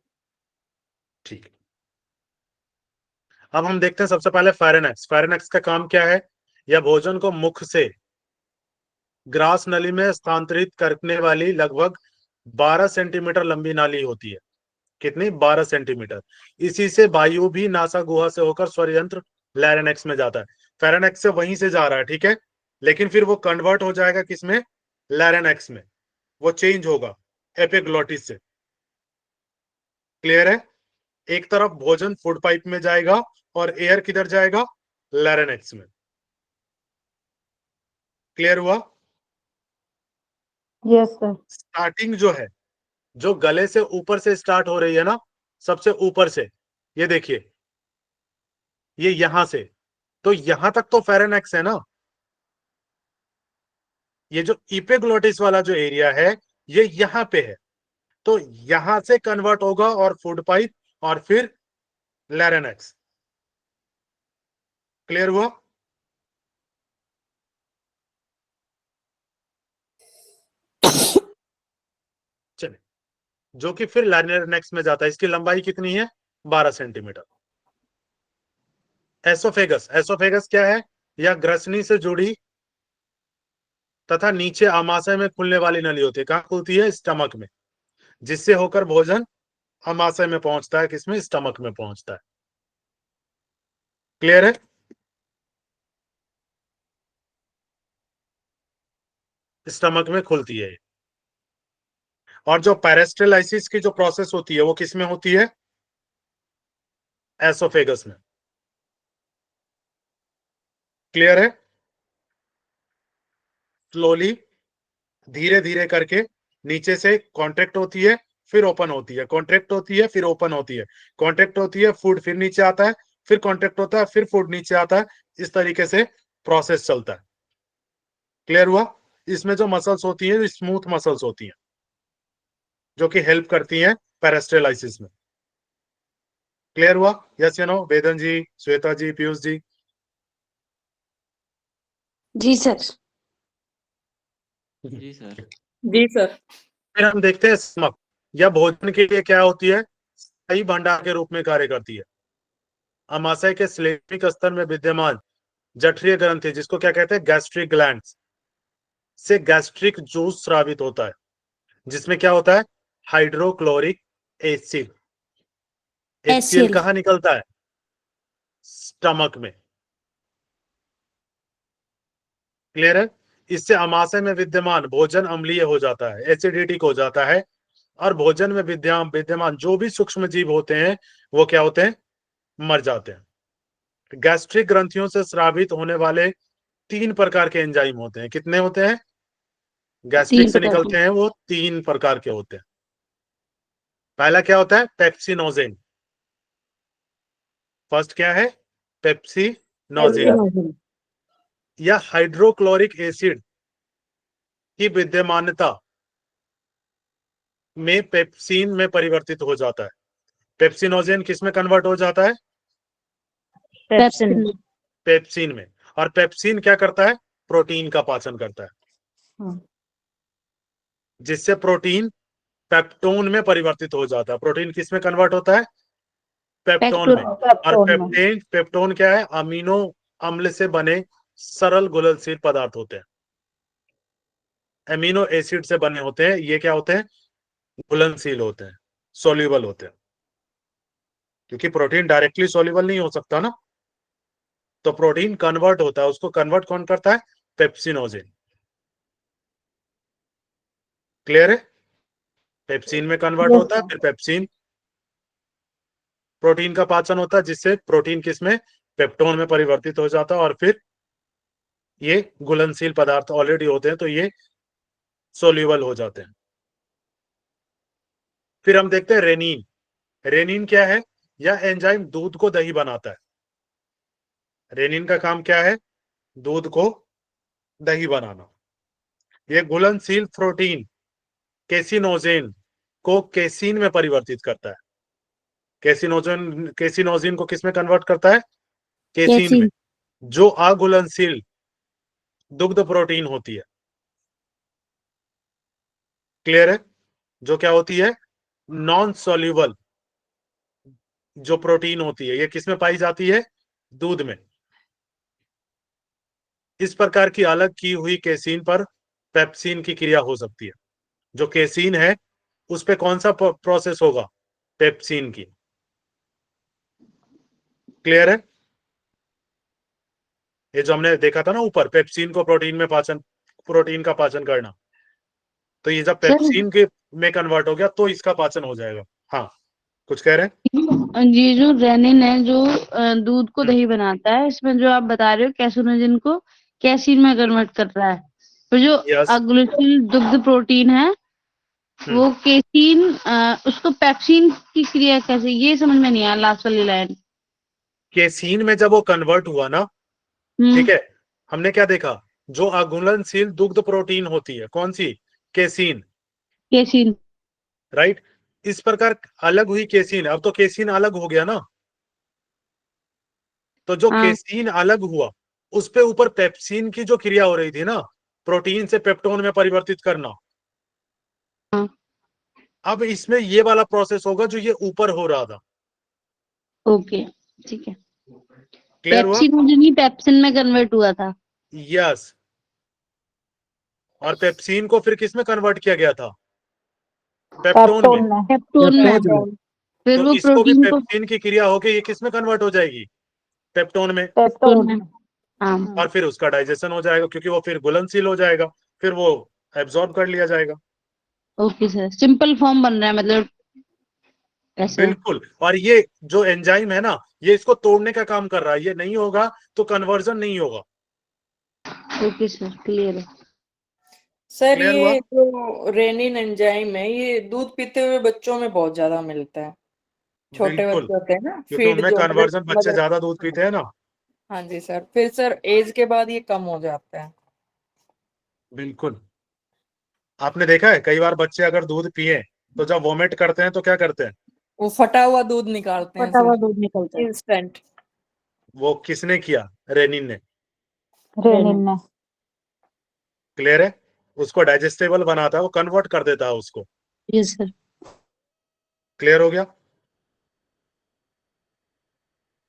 ठीक है, अब हम देखते हैं सबसे पहले फेरेनेक्स। फेरेनेक्स का काम क्या है? यह भोजन को मुख से ग्रास नली में स्थानांतरित करने वाली लगभग 12 सेंटीमीटर लंबी नाली होती है। कितनी? 12 सेंटीमीटर। इसी से वायु भी नासा गुहा से होकर स्वर यंत्र लैरिनेक्स में जाता है। फेरेनेक्स से वहीं से जा रहा है, ठीक है, लेकिन फिर वो कन्वर्ट हो जाएगा किसमें? लैरिनेक्स में। वो चेंज होगा एपिग्लोटिस से। क्लियर है? एक तरफ भोजन फूड पाइप में जाएगा और एयर किधर जाएगा? लैरिनेक्स में। क्लियर हुआ? Yes sir. स्टार्टिंग जो है, जो गले से ऊपर से स्टार्ट हो रही है ना, सबसे ऊपर से, ये देखिए, ये यहां से, तो यहां तक तो फेरेनेक्स है ना। ये जो इपिग्लोटिस वाला जो एरिया है, ये यहां पे है, तो यहां से कन्वर्ट होगा और फूड पाइप और फिर लैरिनेक्स। क्लियर हुआ? चलिए, जो कि फिर लैरिनेक्स में जाता है। इसकी लंबाई कितनी है? 12 सेंटीमीटर। एसोफेगस, एसोफेगस क्या है? यह ग्रसनी से जुड़ी तथा नीचे आमाशय में खुलने वाली नली होती है। कहां खुलती है? स्टमक में, जिससे होकर भोजन आमाशय में पहुंचता है। किसमें? स्टमक में पहुंचता है। क्लियर है? स्टमक में खुलती है। और जो पेरिस्टालसिस की जो प्रोसेस होती है, वो किसमें होती है? एसोफेगस में। क्लियर है? स्लोली, धीरे धीरे करके नीचे से कॉन्ट्रैक्ट होती है, फिर ओपन होती है, कॉन्ट्रैक्ट होती है, फिर ओपन होती है, कॉन्ट्रैक्ट होती है, फूड फिर नीचे आता है, फिर कॉन्ट्रैक्ट होता है, फिर फूड नीचे आता है। इस तरीके से प्रोसेस चलता है। क्लियर हुआ? इसमें जो मसल्स होती है, स्मूथ मसल्स होती हैं, जो कि हेल्प करती हैं पेरिस्टालसिस में। क्लियर हुआ? यस या नो? वेदन जी, श्वेता जी, पीयूष जी? जी सर। जी सर। जी सर। फिर हम देखते हैं स्टमक। यह भोजन के लिए क्या होती है? सही भंडार के रूप में कार्य करती है। अमाशय के स्लेमिक स्तर में विद्यमान जठरीय ग्रंथि, जिसको क्या कहते हैं? गैस्ट्रिक ग्लैंड्स, से गैस्ट्रिक जूस स्रावित होता है, जिसमें क्या होता है, हाइड्रोक्लोरिक एसिड। HCl कहाँ निकलता है, स्टमक में। क्लियर है। इससे आमाशय में विद्यमान भोजन अम्लीय हो जाता है, एसिडिटिक हो जाता है, और भोजन में विद्यमान जो भी सूक्ष्म जीव होते हैं वो क्या होते हैं, मर जाते हैं। गैस्ट्रिक ग्रंथियों से स्रावित होने वाले 3 प्रकार के एंजाइम होते हैं। कितने होते हैं, गैस्ट्रिक से निकलते हैं वो 3 प्रकार के होते हैं। पहला क्या होता है, पेप्सिनोजेन। फर्स्ट क्या है, पेप्सिनोजेन या हाइड्रोक्लोरिक एसिड की विद्यमानता में पेप्सिन में परिवर्तित हो जाता है। पेप्सिनोजेन किस में कन्वर्ट हो जाता है, पेप्सिन में। और पेप्सिन क्या करता है, प्रोटीन का पाचन करता है, जिससे प्रोटीन पेप्टोन में परिवर्तित हो जाता है। प्रोटीन किस में कन्वर्ट होता है, पेप्टोन में। और पेप्टोन क्या है, अमीनो अम्ल से बने सरल घुलनशील पदार्थ होते हैं, अमीनो एसिड से बने होते हैं। ये क्या होते हैं, घुलनशील होते हैं, सोल्यूबल होते हैं, क्योंकि प्रोटीन डायरेक्टली सोल्यूबल नहीं हो सकता ना, तो प्रोटीन कन्वर्ट होता है। उसको कन्वर्ट कौन करता है, पेप्सिनोजेन। क्लियर है। पेप्सिन में कन्वर्ट होता है, फिर पेप्सिन प्रोटीन का पाचन होता है, जिससे प्रोटीन किसमें, पेप्टोन में परिवर्तित हो जाता है, और फिर ये घुलनशील पदार्थ ऑलरेडी होते हैं तो ये सोल्यूबल हो जाते हैं। फिर हम देखते हैं रेनिन। रेनिन क्या है, यह एंजाइम दूध को दही बनाता है। रेनिन का काम क्या है, दूध को दही बनाना। यह घुलनशील प्रोटीन केसिनोजेन को केसिन में परिवर्तित करता है। केसिनोजिन को किसमें कन्वर्ट करता है, केसिन में, जो अघुलनशील दुग्ध प्रोटीन होती है। क्लियर है। जो क्या होती है, नॉन सोल्यूबल जो प्रोटीन होती है, ये किसमें पाई जाती है, दूध में। इस प्रकार की अलग की हुई केसिन पर पेप्सिन की क्रिया हो सकती है। जो केसिन है उस पे कौन सा प्रोसेस होगा, पेप्सिन की। क्लियर है। ये जो हमने देखा था ना ऊपर, पेप्सिन को प्रोटीन का पाचन करना, तो ये जब पेप्सिन के में कन्वर्ट हो गया तो इसका पाचन हो जाएगा। हाँ, कुछ कह रहे हैं। ये जो रेनिन है जो दूध को दही बनाता है, इसमें जो आप बता रहे हो कैसिनोजिन को कैसीन में कन्वर्ट कर रहा है, तो जो Yes. अग्लुशील दुग्ध प्रोटीन है वो केसीन उसको पेप्सिन की क्रिया कैसे, ये समझ में नहीं आया लास्ट वाली लाइन। केसीन में जब वो कन्वर्ट हुआ ना, ठीक है, हमने क्या देखा, जो अघुलनशील दुग्ध प्रोटीन होती है, कौन सी, केसीन, राइट। इस प्रकार अलग हुई केसीन, अब तो केसीन अलग हो गया ना, तो जो केसीन अलग हुआ उस पे ऊपर पेप्सिन की जो क्रिया हो रही थी ना, प्रोटीन से पेप्टोन में परिवर्तित करना, अब इसमें ये वाला प्रोसेस होगा जो ये ऊपर हो रहा था। ओके, ठीक है। क्लियर हुआ। पेप्सिन में कन्वर्ट हुआ था। यस। और पेप्सिन को फिर किस में कन्वर्ट किया गया था, पेप्टोन में। फिर तो वो इसको भी प्रोटीन को पेप्सिन की क्रिया होके ये किस में कन्वर्ट हो जाएगी, पेप्टोन में। और फिर उसका डाइजेशन हो जाएगा, क्योंकि वो फिर घुलनशील हो जाएगा, फिर वो एब्जॉर्ब कर लिया जाएगा। ओके सर, सिंपल फॉर्म बन रहा है मतलब ऐसे। बिल्कुल। और ये जो एंजाइम है ना, ये इसको तोड़ने का काम कर रहा है, ये नहीं होगा तो कन्वर्जन नहीं होगा। ओके सर, क्लियर है। सर Clear ये हुआ? जो रेनिन एंजाइम है ये दूध पीते हुए बच्चों में बहुत ज्यादा मिलता है। छोटे बिल्कुल, बच्चे होते हैं ना, क्योंकि फीड उनमें जो कन्वर्जन, बच्चे ज्यादा दूध पीते हैं ना। हाँ जी सर, फिर सर एज के बाद ये कम हो जाता है। बिल्कुल। आपने देखा है कई बार बच्चे अगर दूध पिए तो जब वोमिट करते हैं तो क्या करते हैं, वो फटा हुआ दूध निकालते हैं सर, दूध निकलता है। इंस्टेंट। वो किसने किया, रेनिन ने। रेनिन ने। क्लियर है। उसको डाइजेस्टेबल बनाता है, वो कन्वर्ट कर देता है उसको। Yes sir. क्लियर हो गया।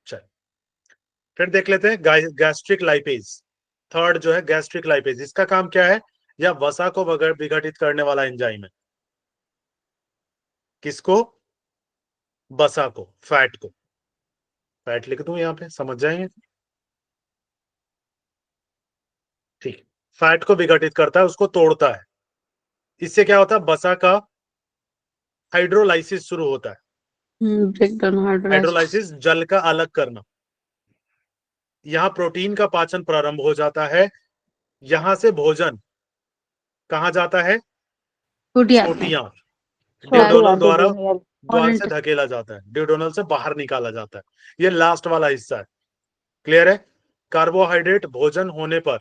चल फिर देख लेते हैं गैस्ट्रिक लाइपेज। थर्ड जो है गैस्ट्रिक लाइपेज, इसका काम क्या है, या वसा को विघटित करने वाला एंजाइम है? किसको? वसा को, फैट को। फैट लिख दूं यहाँ पे, समझ जाएंगे। ठीक, फैट को विघटित करता है, उसको तोड़ता है। इससे क्या होता है? वसा का हाइड्रोलाइसिस शुरू होता है। ब्रेकडाउन हाइड्रोलाइसिस, जल का अलग करना। यहाँ प्रोटीन का पाचन प्रारंभ हो जाता है। यहां से भोजन कहाँ जाता है? छोटियां ड्यूडोनल द्वारा द्वार से धकेला जाता है, ड्यूडोनल से बाहर निकाला जाता है। ये लास्ट वाला हिस्सा है। क्लियर है? कार्बोहाइड्रेट भोजन होने पर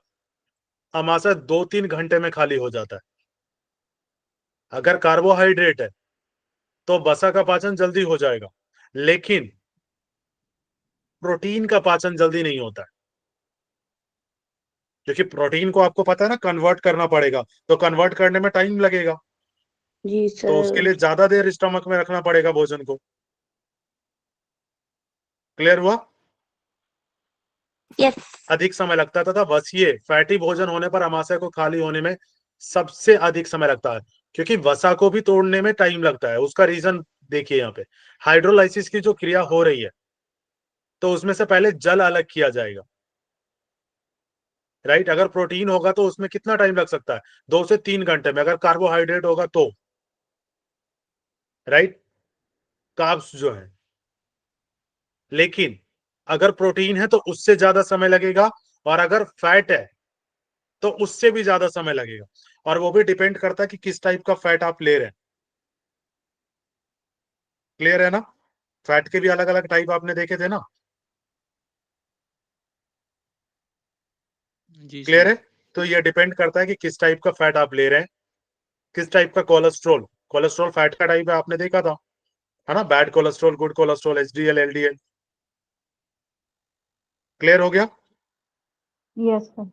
आमाशय 2-3 घंटे में खाली हो जाता है। अगर कार्बोहाइड्रेट है तो वसा का पाचन जल्दी हो जाएगा, लेकिन प्रोटीन का पाचन जल्दी नहीं होता है, क्योंकि प्रोटीन को आपको पता है ना कन्वर्ट करना पड़ेगा, तो कन्वर्ट करने में टाइम लगेगा। जी सर। तो उसके लिए ज्यादा देर स्टमक में रखना पड़ेगा भोजन को। क्लियर हुआ? यस। अधिक समय लगता था, बस ये फैटी भोजन होने पर आमाशय को खाली होने में सबसे अधिक समय लगता है, क्योंकि वसा को भी तोड़ने में टाइम लगता है। उसका रीजन देखिए, यहाँ पे हाइड्रोलाइसिस की जो क्रिया हो रही है, तो उसमें से पहले जल अलग किया जाएगा, राइट। अगर प्रोटीन होगा तो उसमें कितना टाइम लग सकता है? 2 से 3 घंटे में। अगर कार्बोहाइड्रेट होगा तो, राइट, कार्ब्स जो है। लेकिन अगर प्रोटीन है तो उससे ज्यादा समय लगेगा, और अगर फैट है तो उससे भी ज्यादा समय लगेगा, और वो भी डिपेंड करता है कि किस टाइप का फैट आप ले रहे हैं। क्लियर है ना? फैट के भी अलग अलग टाइप आपने देखे थे ना? जी क्लियर सर। है? तो ये डिपेंड करता है कि किस टाइप का फैट आप ले रहे हैं, किस टाइप का कोलेस्ट्रॉल। कोलेस्ट्रॉल फैट का टाइप है, आपने देखा था, है ना? Bad cholesterol, good cholesterol, HDL, LDL. Clear हो गया? Yes sir.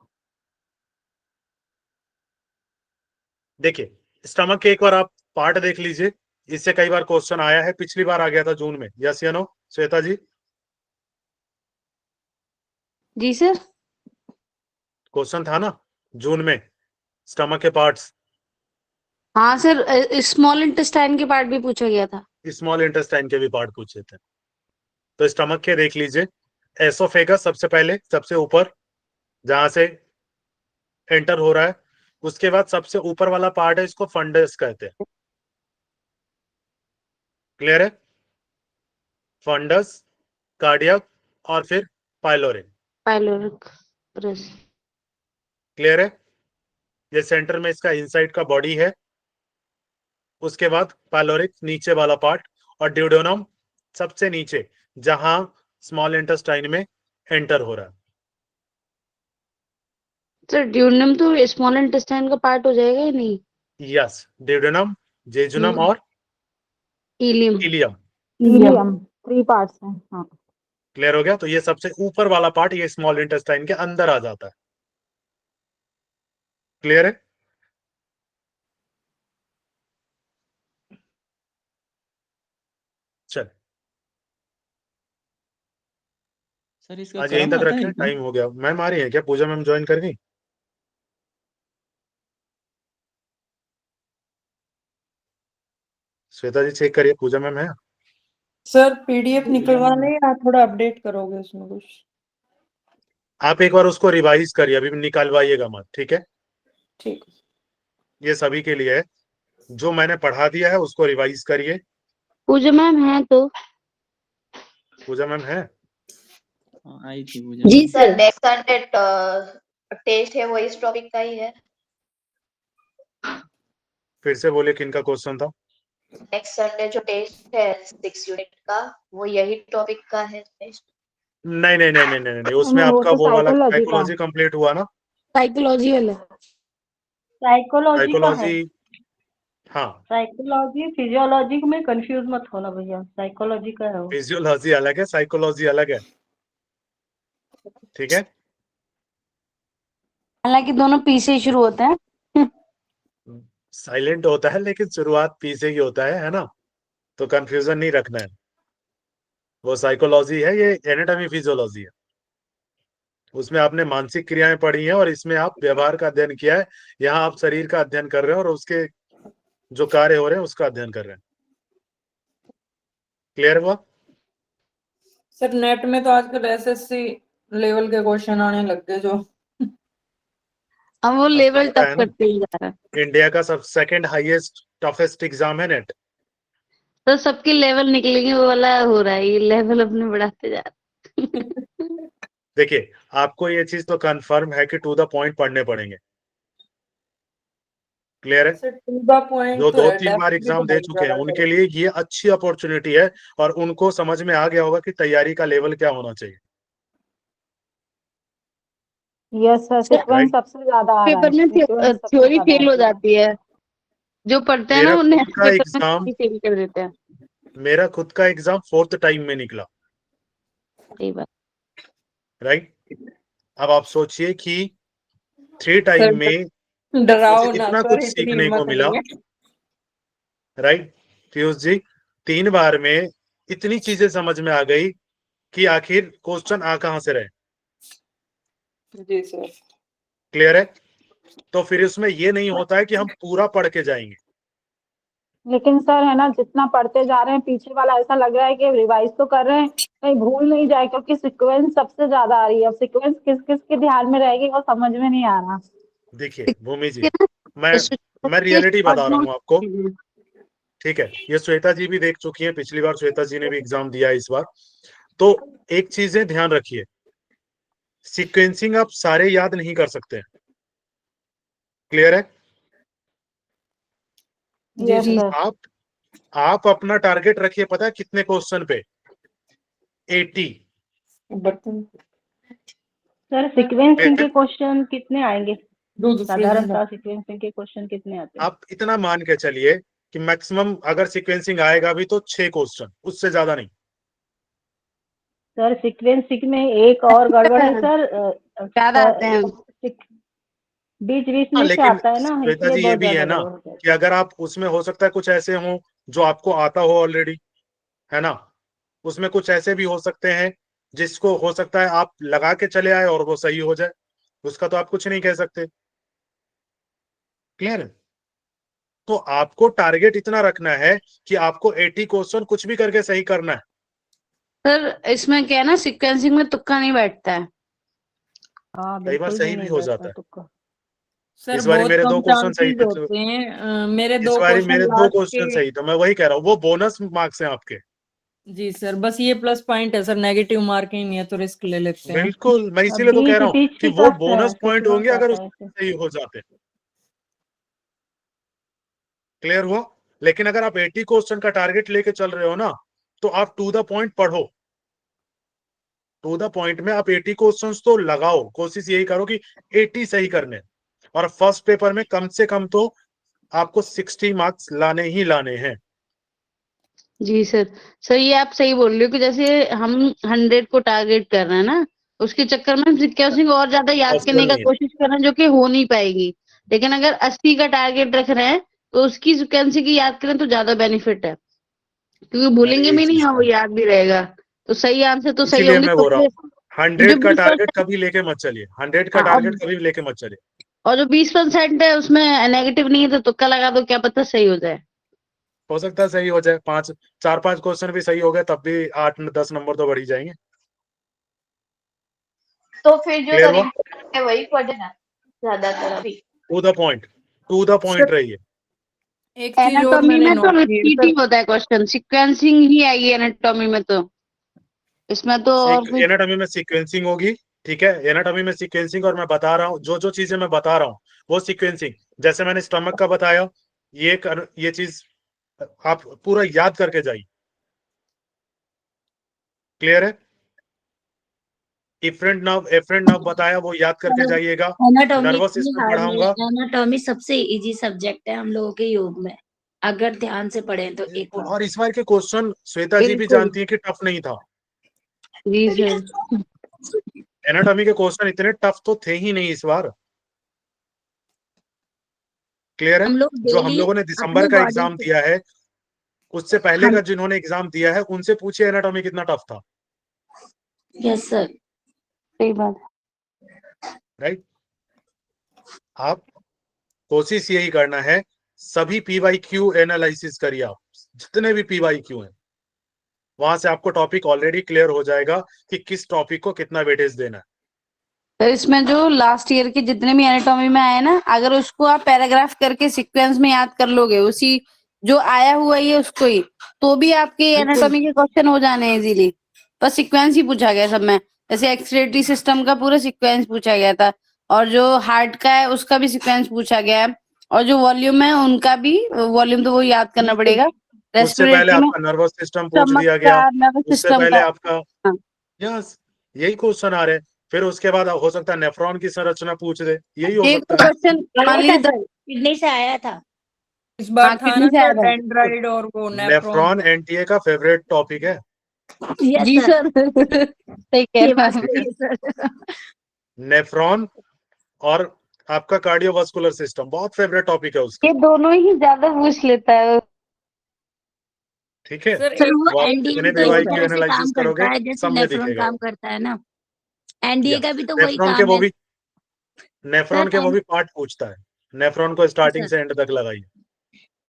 देखिए, स्टमक के एक बार आप पार्ट देख लीजिए, इससे कई बार क्वेश्चन आया है, पिछली बार आ गया था जून में। यस या नो श्वेता जी? जी सर। क्वेश्चन था ना जून में, स्टमक के पार्ट्स। हाँ सर, स्मॉल इंटेस्टाइन के पार्ट भी पूछा गया था। स्मॉल इंटेस्टाइन के भी पार्ट पूछे थे। तो स्टमक के देख लीजिए, एसोफेगस सबसे पहले, सबसे ऊपर जहां से एंटर हो रहा है। उसके बाद सबसे ऊपर वाला पार्ट है, इसको फंडस कहते हैं। क्लियर है? फंडस, कार्डियक, और फिर पाइलोरिक। पाइलोरिक रस। क्लियर है? ये सेंटर में इसका इनसाइड का बॉडी है। उसके बाद पाइलोरिक नीचे वाला पार्ट, और ड्यूडेनम सबसे नीचे, जहां स्मॉल इंटेस्टाइन में एंटर हो रहा है। सर ड्यूडेनम तो स्मॉल इंटेस्टाइन का पार्ट हो जाएगा या नहीं? यस, ड्यूडेनम, जेजुनम और इलियम। इलियम। इलियम 3 पार्ट्स हैं। हाँ। क्लियर हो गया? तो ये सबसे ऊपर वाला पार्ट, ये स्मॉल इंटेस्टाइन के अंदर आ जाता है। क्लियर है? चल, सर इसका आज यहीं क्रम तक आता है रखें, क्या? टाइम हो गया। मैम आ रही है क्या? पूजा मैम ज्वाइन कर गई? श्वेता जी चेक करिए, पूजा मैम है? सर पीडीएफ निकलवाने या थोड़ा अपडेट करोगे उसमें कुछ? आप एक बार उसको रिवाइज करिए, अभी निकालवाइएगा मत, ठीक है? ठीक। ये सभी के लिए है, जो मैंने पढ़ा दिया है उसको रिवाइज करिए। पूजा मैम है तो? पूजा मैम है? हाँ, आई थी पूजा। जी सर, नेक्स्ट संडे टेस्ट है वो इस टॉपिक का ही है। फिर से बोले, किन का क्वेश्चन था? नेक्स्ट संडे जो टेस्ट है 6 यूनिट का, वो यही टॉपिक का है टेस्ट। नहीं नहीं नहीं नहीं नहीं नहीं, उसमें नहीं, वो आपका तो वो वाला साइकोलॉजी का। साइकोलॉजी कंप्लीट हुआ ना? साइकोलॉजी वाला। साइकोलॉजी का है। साइकोलॉजी, हाँ। साइकोलॉजी फिजियोलॉजी में कंफ्यूज मत होना भैया, साइकोलॉजी का है वो। फिजियोलॉजी अलग है, साइकोलॉजी अलग है, ठीक है? हालांकि दोनों पी से ही शुरू होते हैं। साइलेंट होता है, लेकिन शुरुआत पी से ही होता है ना? तो कंफ्यूजन नहीं रखना है। वो साइकोलॉजी है, ये एनाटॉमी फिजियोलॉजी है। उसमें आपने मानसिक क्रियाएं पढ़ी हैं और इसमें आप व्यवहार का अध्ययन किया है। यहाँ आप शरीर का अध्ययन कर रहे हैं और उसके जो कार्य हो रहे हैं उसका अध्ययन कर रहे हैं। क्लियर हुआ? सर नेट में तो आजकल एसएससी लेवल के क्वेश्चन आने लग गए जो अब वो लेवल पता टफ है ना, करते ही जा रहा है। इंडिया का सब सेकंड हाईएस्ट टफेस्ट एग्जाम है नेट। तो सबके लेवल निकलेंगे वो वाला हो रहा है, ये लेवल अपने बढ़ाते जा रहे हैं। देखिए, आपको ये चीज तो कंफर्म है कि टू द पॉइंट पढ़ने पड़ेंगे। क्लियर है? सर टू द पॉइंट जो तो दो है, तीन बार डेफिनेटली तो एग्जाम दे बहुत चुके हैं ज्यादा उनके लिए ये अच्छी अपॉर्चुनिटी है और उनको समझ में आ गया होगा कि तैयारी का लेवल क्या होना चाहिए। यस सर, सीक्वेंस सबसे ज्यादा आ रहा पेपर है, में सीक्वेंस सबसे थ्योरी ज्यादा फेल हो आती है। जाती है, जो पढ़ते हैं ना मेरा उन्हें खुद का पेपर एग्जाम में फेल कर देते हैं। मेरा खुद का एग्जाम 4th टाइम में निकला। सही बात। राइट? अब आप सोचिए कि 3 टाइम में डराओ मुझे ना इतना सर, कुछ इतनी सीखने को हिम्मत मिला। नहीं है। राइट पीयूष जी, 3 बार में इतनी चीजें समझ में आ गई कि आखिर क्वेश्चन आ कहां से रहे। जी सर। क्लियर है? तो फिर उसमें ये नहीं होता है कि हम पूरा पढ़ के जाएंगे। लेकिन सर है ना, जितना पढ़ते जा रहे हैं पीछे वाला ऐसा लग रहा है कि रिवाइज तो कर रहे हैं, कहीं भूल नहीं जाए, क्योंकि सीक्वेंस सबसे ज्यादा आ रही है। अब सीक्वेंस किस किस के ध्यान में रहेगी वो समझ में नहीं आ रहा। देखिए भूमि जी, मैं रियलिटी बता रहा हूँ आपको। ठीक है, ये श्वेता जी भी देख चुकी हैं, पिछली बार श्वेता जी ने भी एग्जाम दिया है इस बार। तो एक चीजें ध्यान रखिए, सीक्वेंसिंग आप सारे याद नहीं कर सकते। क्लियर है? Yes sir. आप अपना टारगेट रखिए, पता है कितने क्वेश्चन पे? 80। सर सीक्वेंसिंग के क्वेश्चन कितने आएंगे? साधारणतः सीक्वेंसिंग के क्वेश्चन कितने आते हैं? आप इतना मान के चलिए कि मैक्सिमम अगर सीक्वेंसिंग आएगा भी तो 6 क्वेश्चन, उससे ज्यादा नहीं। सर सीक्वेंसिंग में एक और गड़बड़ है सर, ज्यादा आते हैं। बीच बीच हाँ, में से लेकिन आता है ना, श्वेता इसलिए जी ये बहुत भी है ज्यादा ना गड़बड़ होता है। कि अगर आप उसमें हो सकता है कुछ ऐसे हों जो आपको आता हो ऑलरेडी, है ना, उसमें कुछ ऐसे भी हो सकते हैं जिसको हो सकता है आप लगा के चले आए और वो सही हो जाए, उसका तो आप कुछ नहीं कह सकते। क्लियर है? तो आपको टारगेट इतना रखना है कि आपको 80 क्वेश्चन कुछ भी करके सही करना है। सर इसमें क्या है ना, सीक्वेंसिंग में तुक्का नहीं बैठता है। हाँ कई बार बिल्कुल सही भी नहीं हो बैठता जाता है। तुक्का। सर इस बारी बहुत मेरे कम 2 क्वेश्चन सही चांसेस थे, होते हैं, मेरे इस 2 बारी क्वेश्चन मेरे 2 लास्ट क्वेश्चन के। सही, तो मैं वही कह रहा हूँ, वो बोनस मार्क्स हैं आपके। जी सर, बस ये प्लस पॉइंट है सर, नेगेटिव मार्किंग नहीं है तो रिस्क ले लेते हैं। बिल्कुल, मैं अब इसीलिए तो कह बीच रहा हूँ बीच कि का वो बोनस पॉइंट सीक्वेंस होंगे अगर आता है उसमें ऐसे। सही हो जाते। क्लियर हुआ? लेकिन अगर आप 80 क्वेश्चन का टारगेट लेके चल रहे हो ना, तो आप टू द पॉइंट पढ़ो। टू द पॉइंट में आप 80 क्वेश्चंस तो लगाओ, कोशिश यही करो कि 80 सही करने, और फर्स्ट पेपर में कम से कम तो आपको 60 मार्क्स लाने ही लाने हैं। जी सर। सर ये आप सही बोल रहे हो कि जैसे हम 100 को टारगेट कर रहे हैं ना, उसके चक्कर में हम सीक्वेंसिंग और ज्यादा याद पॉसिबल करने का नहीं है। कोशिश कर रहे हैं, जो कि हो नहीं पाएगी। लेकिन अगर 80 का टारगेट रख रहे हैं तो उसकी सीक्वेंसिंग की याद करें तो ज्यादा बेनिफिट है, क्योंकि मैंने भूलेंगे यही भी नहीं, चीज हाँ वो कहा, याद भी रहेगा। तो सही आंसर तो सही इसीलिए होंगे मैं तो बोल रहा फिर हूँ जो 100 का टारगेट 20% कभी लेके मत चलिए, 100 का टारगेट कभी लेके मत चलिए। और जो 20% है उसमें नेगेटिव नहीं है, तो तुक्का लगा दो, क्या पता सही हो जाए। हो सकता है सही हो जाए, 4-5 क्वेश्चन भी सही हो गए तब भी 8-10 नंबर तो बढ़ ही जाएंगे। तो फिर जो क्लियर सर हुआ? इम्पोर्टेंट है वही पढ़े ना ज्यादातर अभी। टू द पॉइंट रहिए। एक चीज और एनाटॉमी मैंने में तो नोट की है सर। रिपीटिंग होता है क्वेश्चन, सीक्वेंसिंग ही आएगी एनाटॉमी में तो, इसमें तो और कुछ। एनाटॉमी में सीक्वेंसिंग होगी, ठीक है, एनाटॉमी में सीक्वेंसिंग, और मैं बता रहा हूँ जो जो चीजें मैं बता रहा हूँ वो सीक्वेंसिंग, जैसे मैंने स्टमक का बताया, ये चीज आप पूरा याद करके जाइए। क्लियर है? एफरेंट नर्व बताया, वो याद करके जाइएगा। एनाटॉमी नर्वस इतनी सिस्टम हार्ड नहीं पढ़ाऊंगा। है, एनाटॉमी सबसे इजी सब्जेक्ट है हम लोगों के योग में, अगर ध्यान से पढ़ें तो एक बार। और इस बार के क्वेश्चन श्वेता जी भी बिल्कुल। जानती है कि टफ नहीं था। जी सर। एनाटॉमी के क्वेश्चन इतने टफ तो थे ही नहीं इस बार। क्लियर है? हम लोग जो हम डेली लोगों ने अपने दिसंबर का बॉडी एग्जाम को, दिया है, उससे पहले हम, का जिन्होंने एग्जाम दिया है उनसे पूछिए एनाटॉमी कितना टफ था। यस सर, सही बात है। राइट। आप कोशिश यही करना है, सभी PYQ एनालिसिस करिए आप, जितने भी PYQ हैं, वहां से आपको टॉपिक ऑलरेडी क्लियर हो जाएगा कि किस टॉपिक को कितना वेटेज देना है। तो इसमें जो लास्ट ईयर के जितने भी एनाटॉमी में आए ना, अगर उसको आप पैराग्राफ करके सीक्वेंस में याद कर लोगे, उसी जो आया हुआ है उसको ही, तो भी आपके एनाटॉमी के क्वेश्चन हो जाने हैं इजीली। बस सीक्वेंस ही पूछा गया सब में, जैसे एक्सक्रीटरी सिस्टम का पूरा सीक्वेंस पूछा गया था, और जो हार्ट का है उसका भी सीक्वेंस पूछा गया है, और जो वॉल्यूम है उनका भी वॉल्यूम तो वो याद करना पड़ेगा। उससे पहले आपका नर्वस सिस्टम पूछ दिया गया, उससे पहले आपका यस यही क्वेश्चन आ रहे हैं, फिर उसके बाद हो सकता है नेफ्रॉन की संरचना पूछ दे, यही हो सकता है। किडनी से आया था इस बार था ना सर, डेंड्राइड और वो नेफ्रॉन एनटीए का फेवरेट टॉपिक है। जी सर, सही कह रहे हैं। नेफ्रॉन और आपका कार्डियोवास्कुलर सिस्टम बहुत फेवरेट टॉपिक है उसका। ये दोनों ही ज्यादा पूछ लेता है। ठीक है, सर वो एनडीए तो वही तरह से काम करता है जैसे नेफ्रॉन काम करता है ना, एनडीए का भी तो वही काम है। नेफ्रॉन के वो भी पार्ट पूछता है, नेफ्रॉन को स्टार्टिंग से एंड तक लगाइए।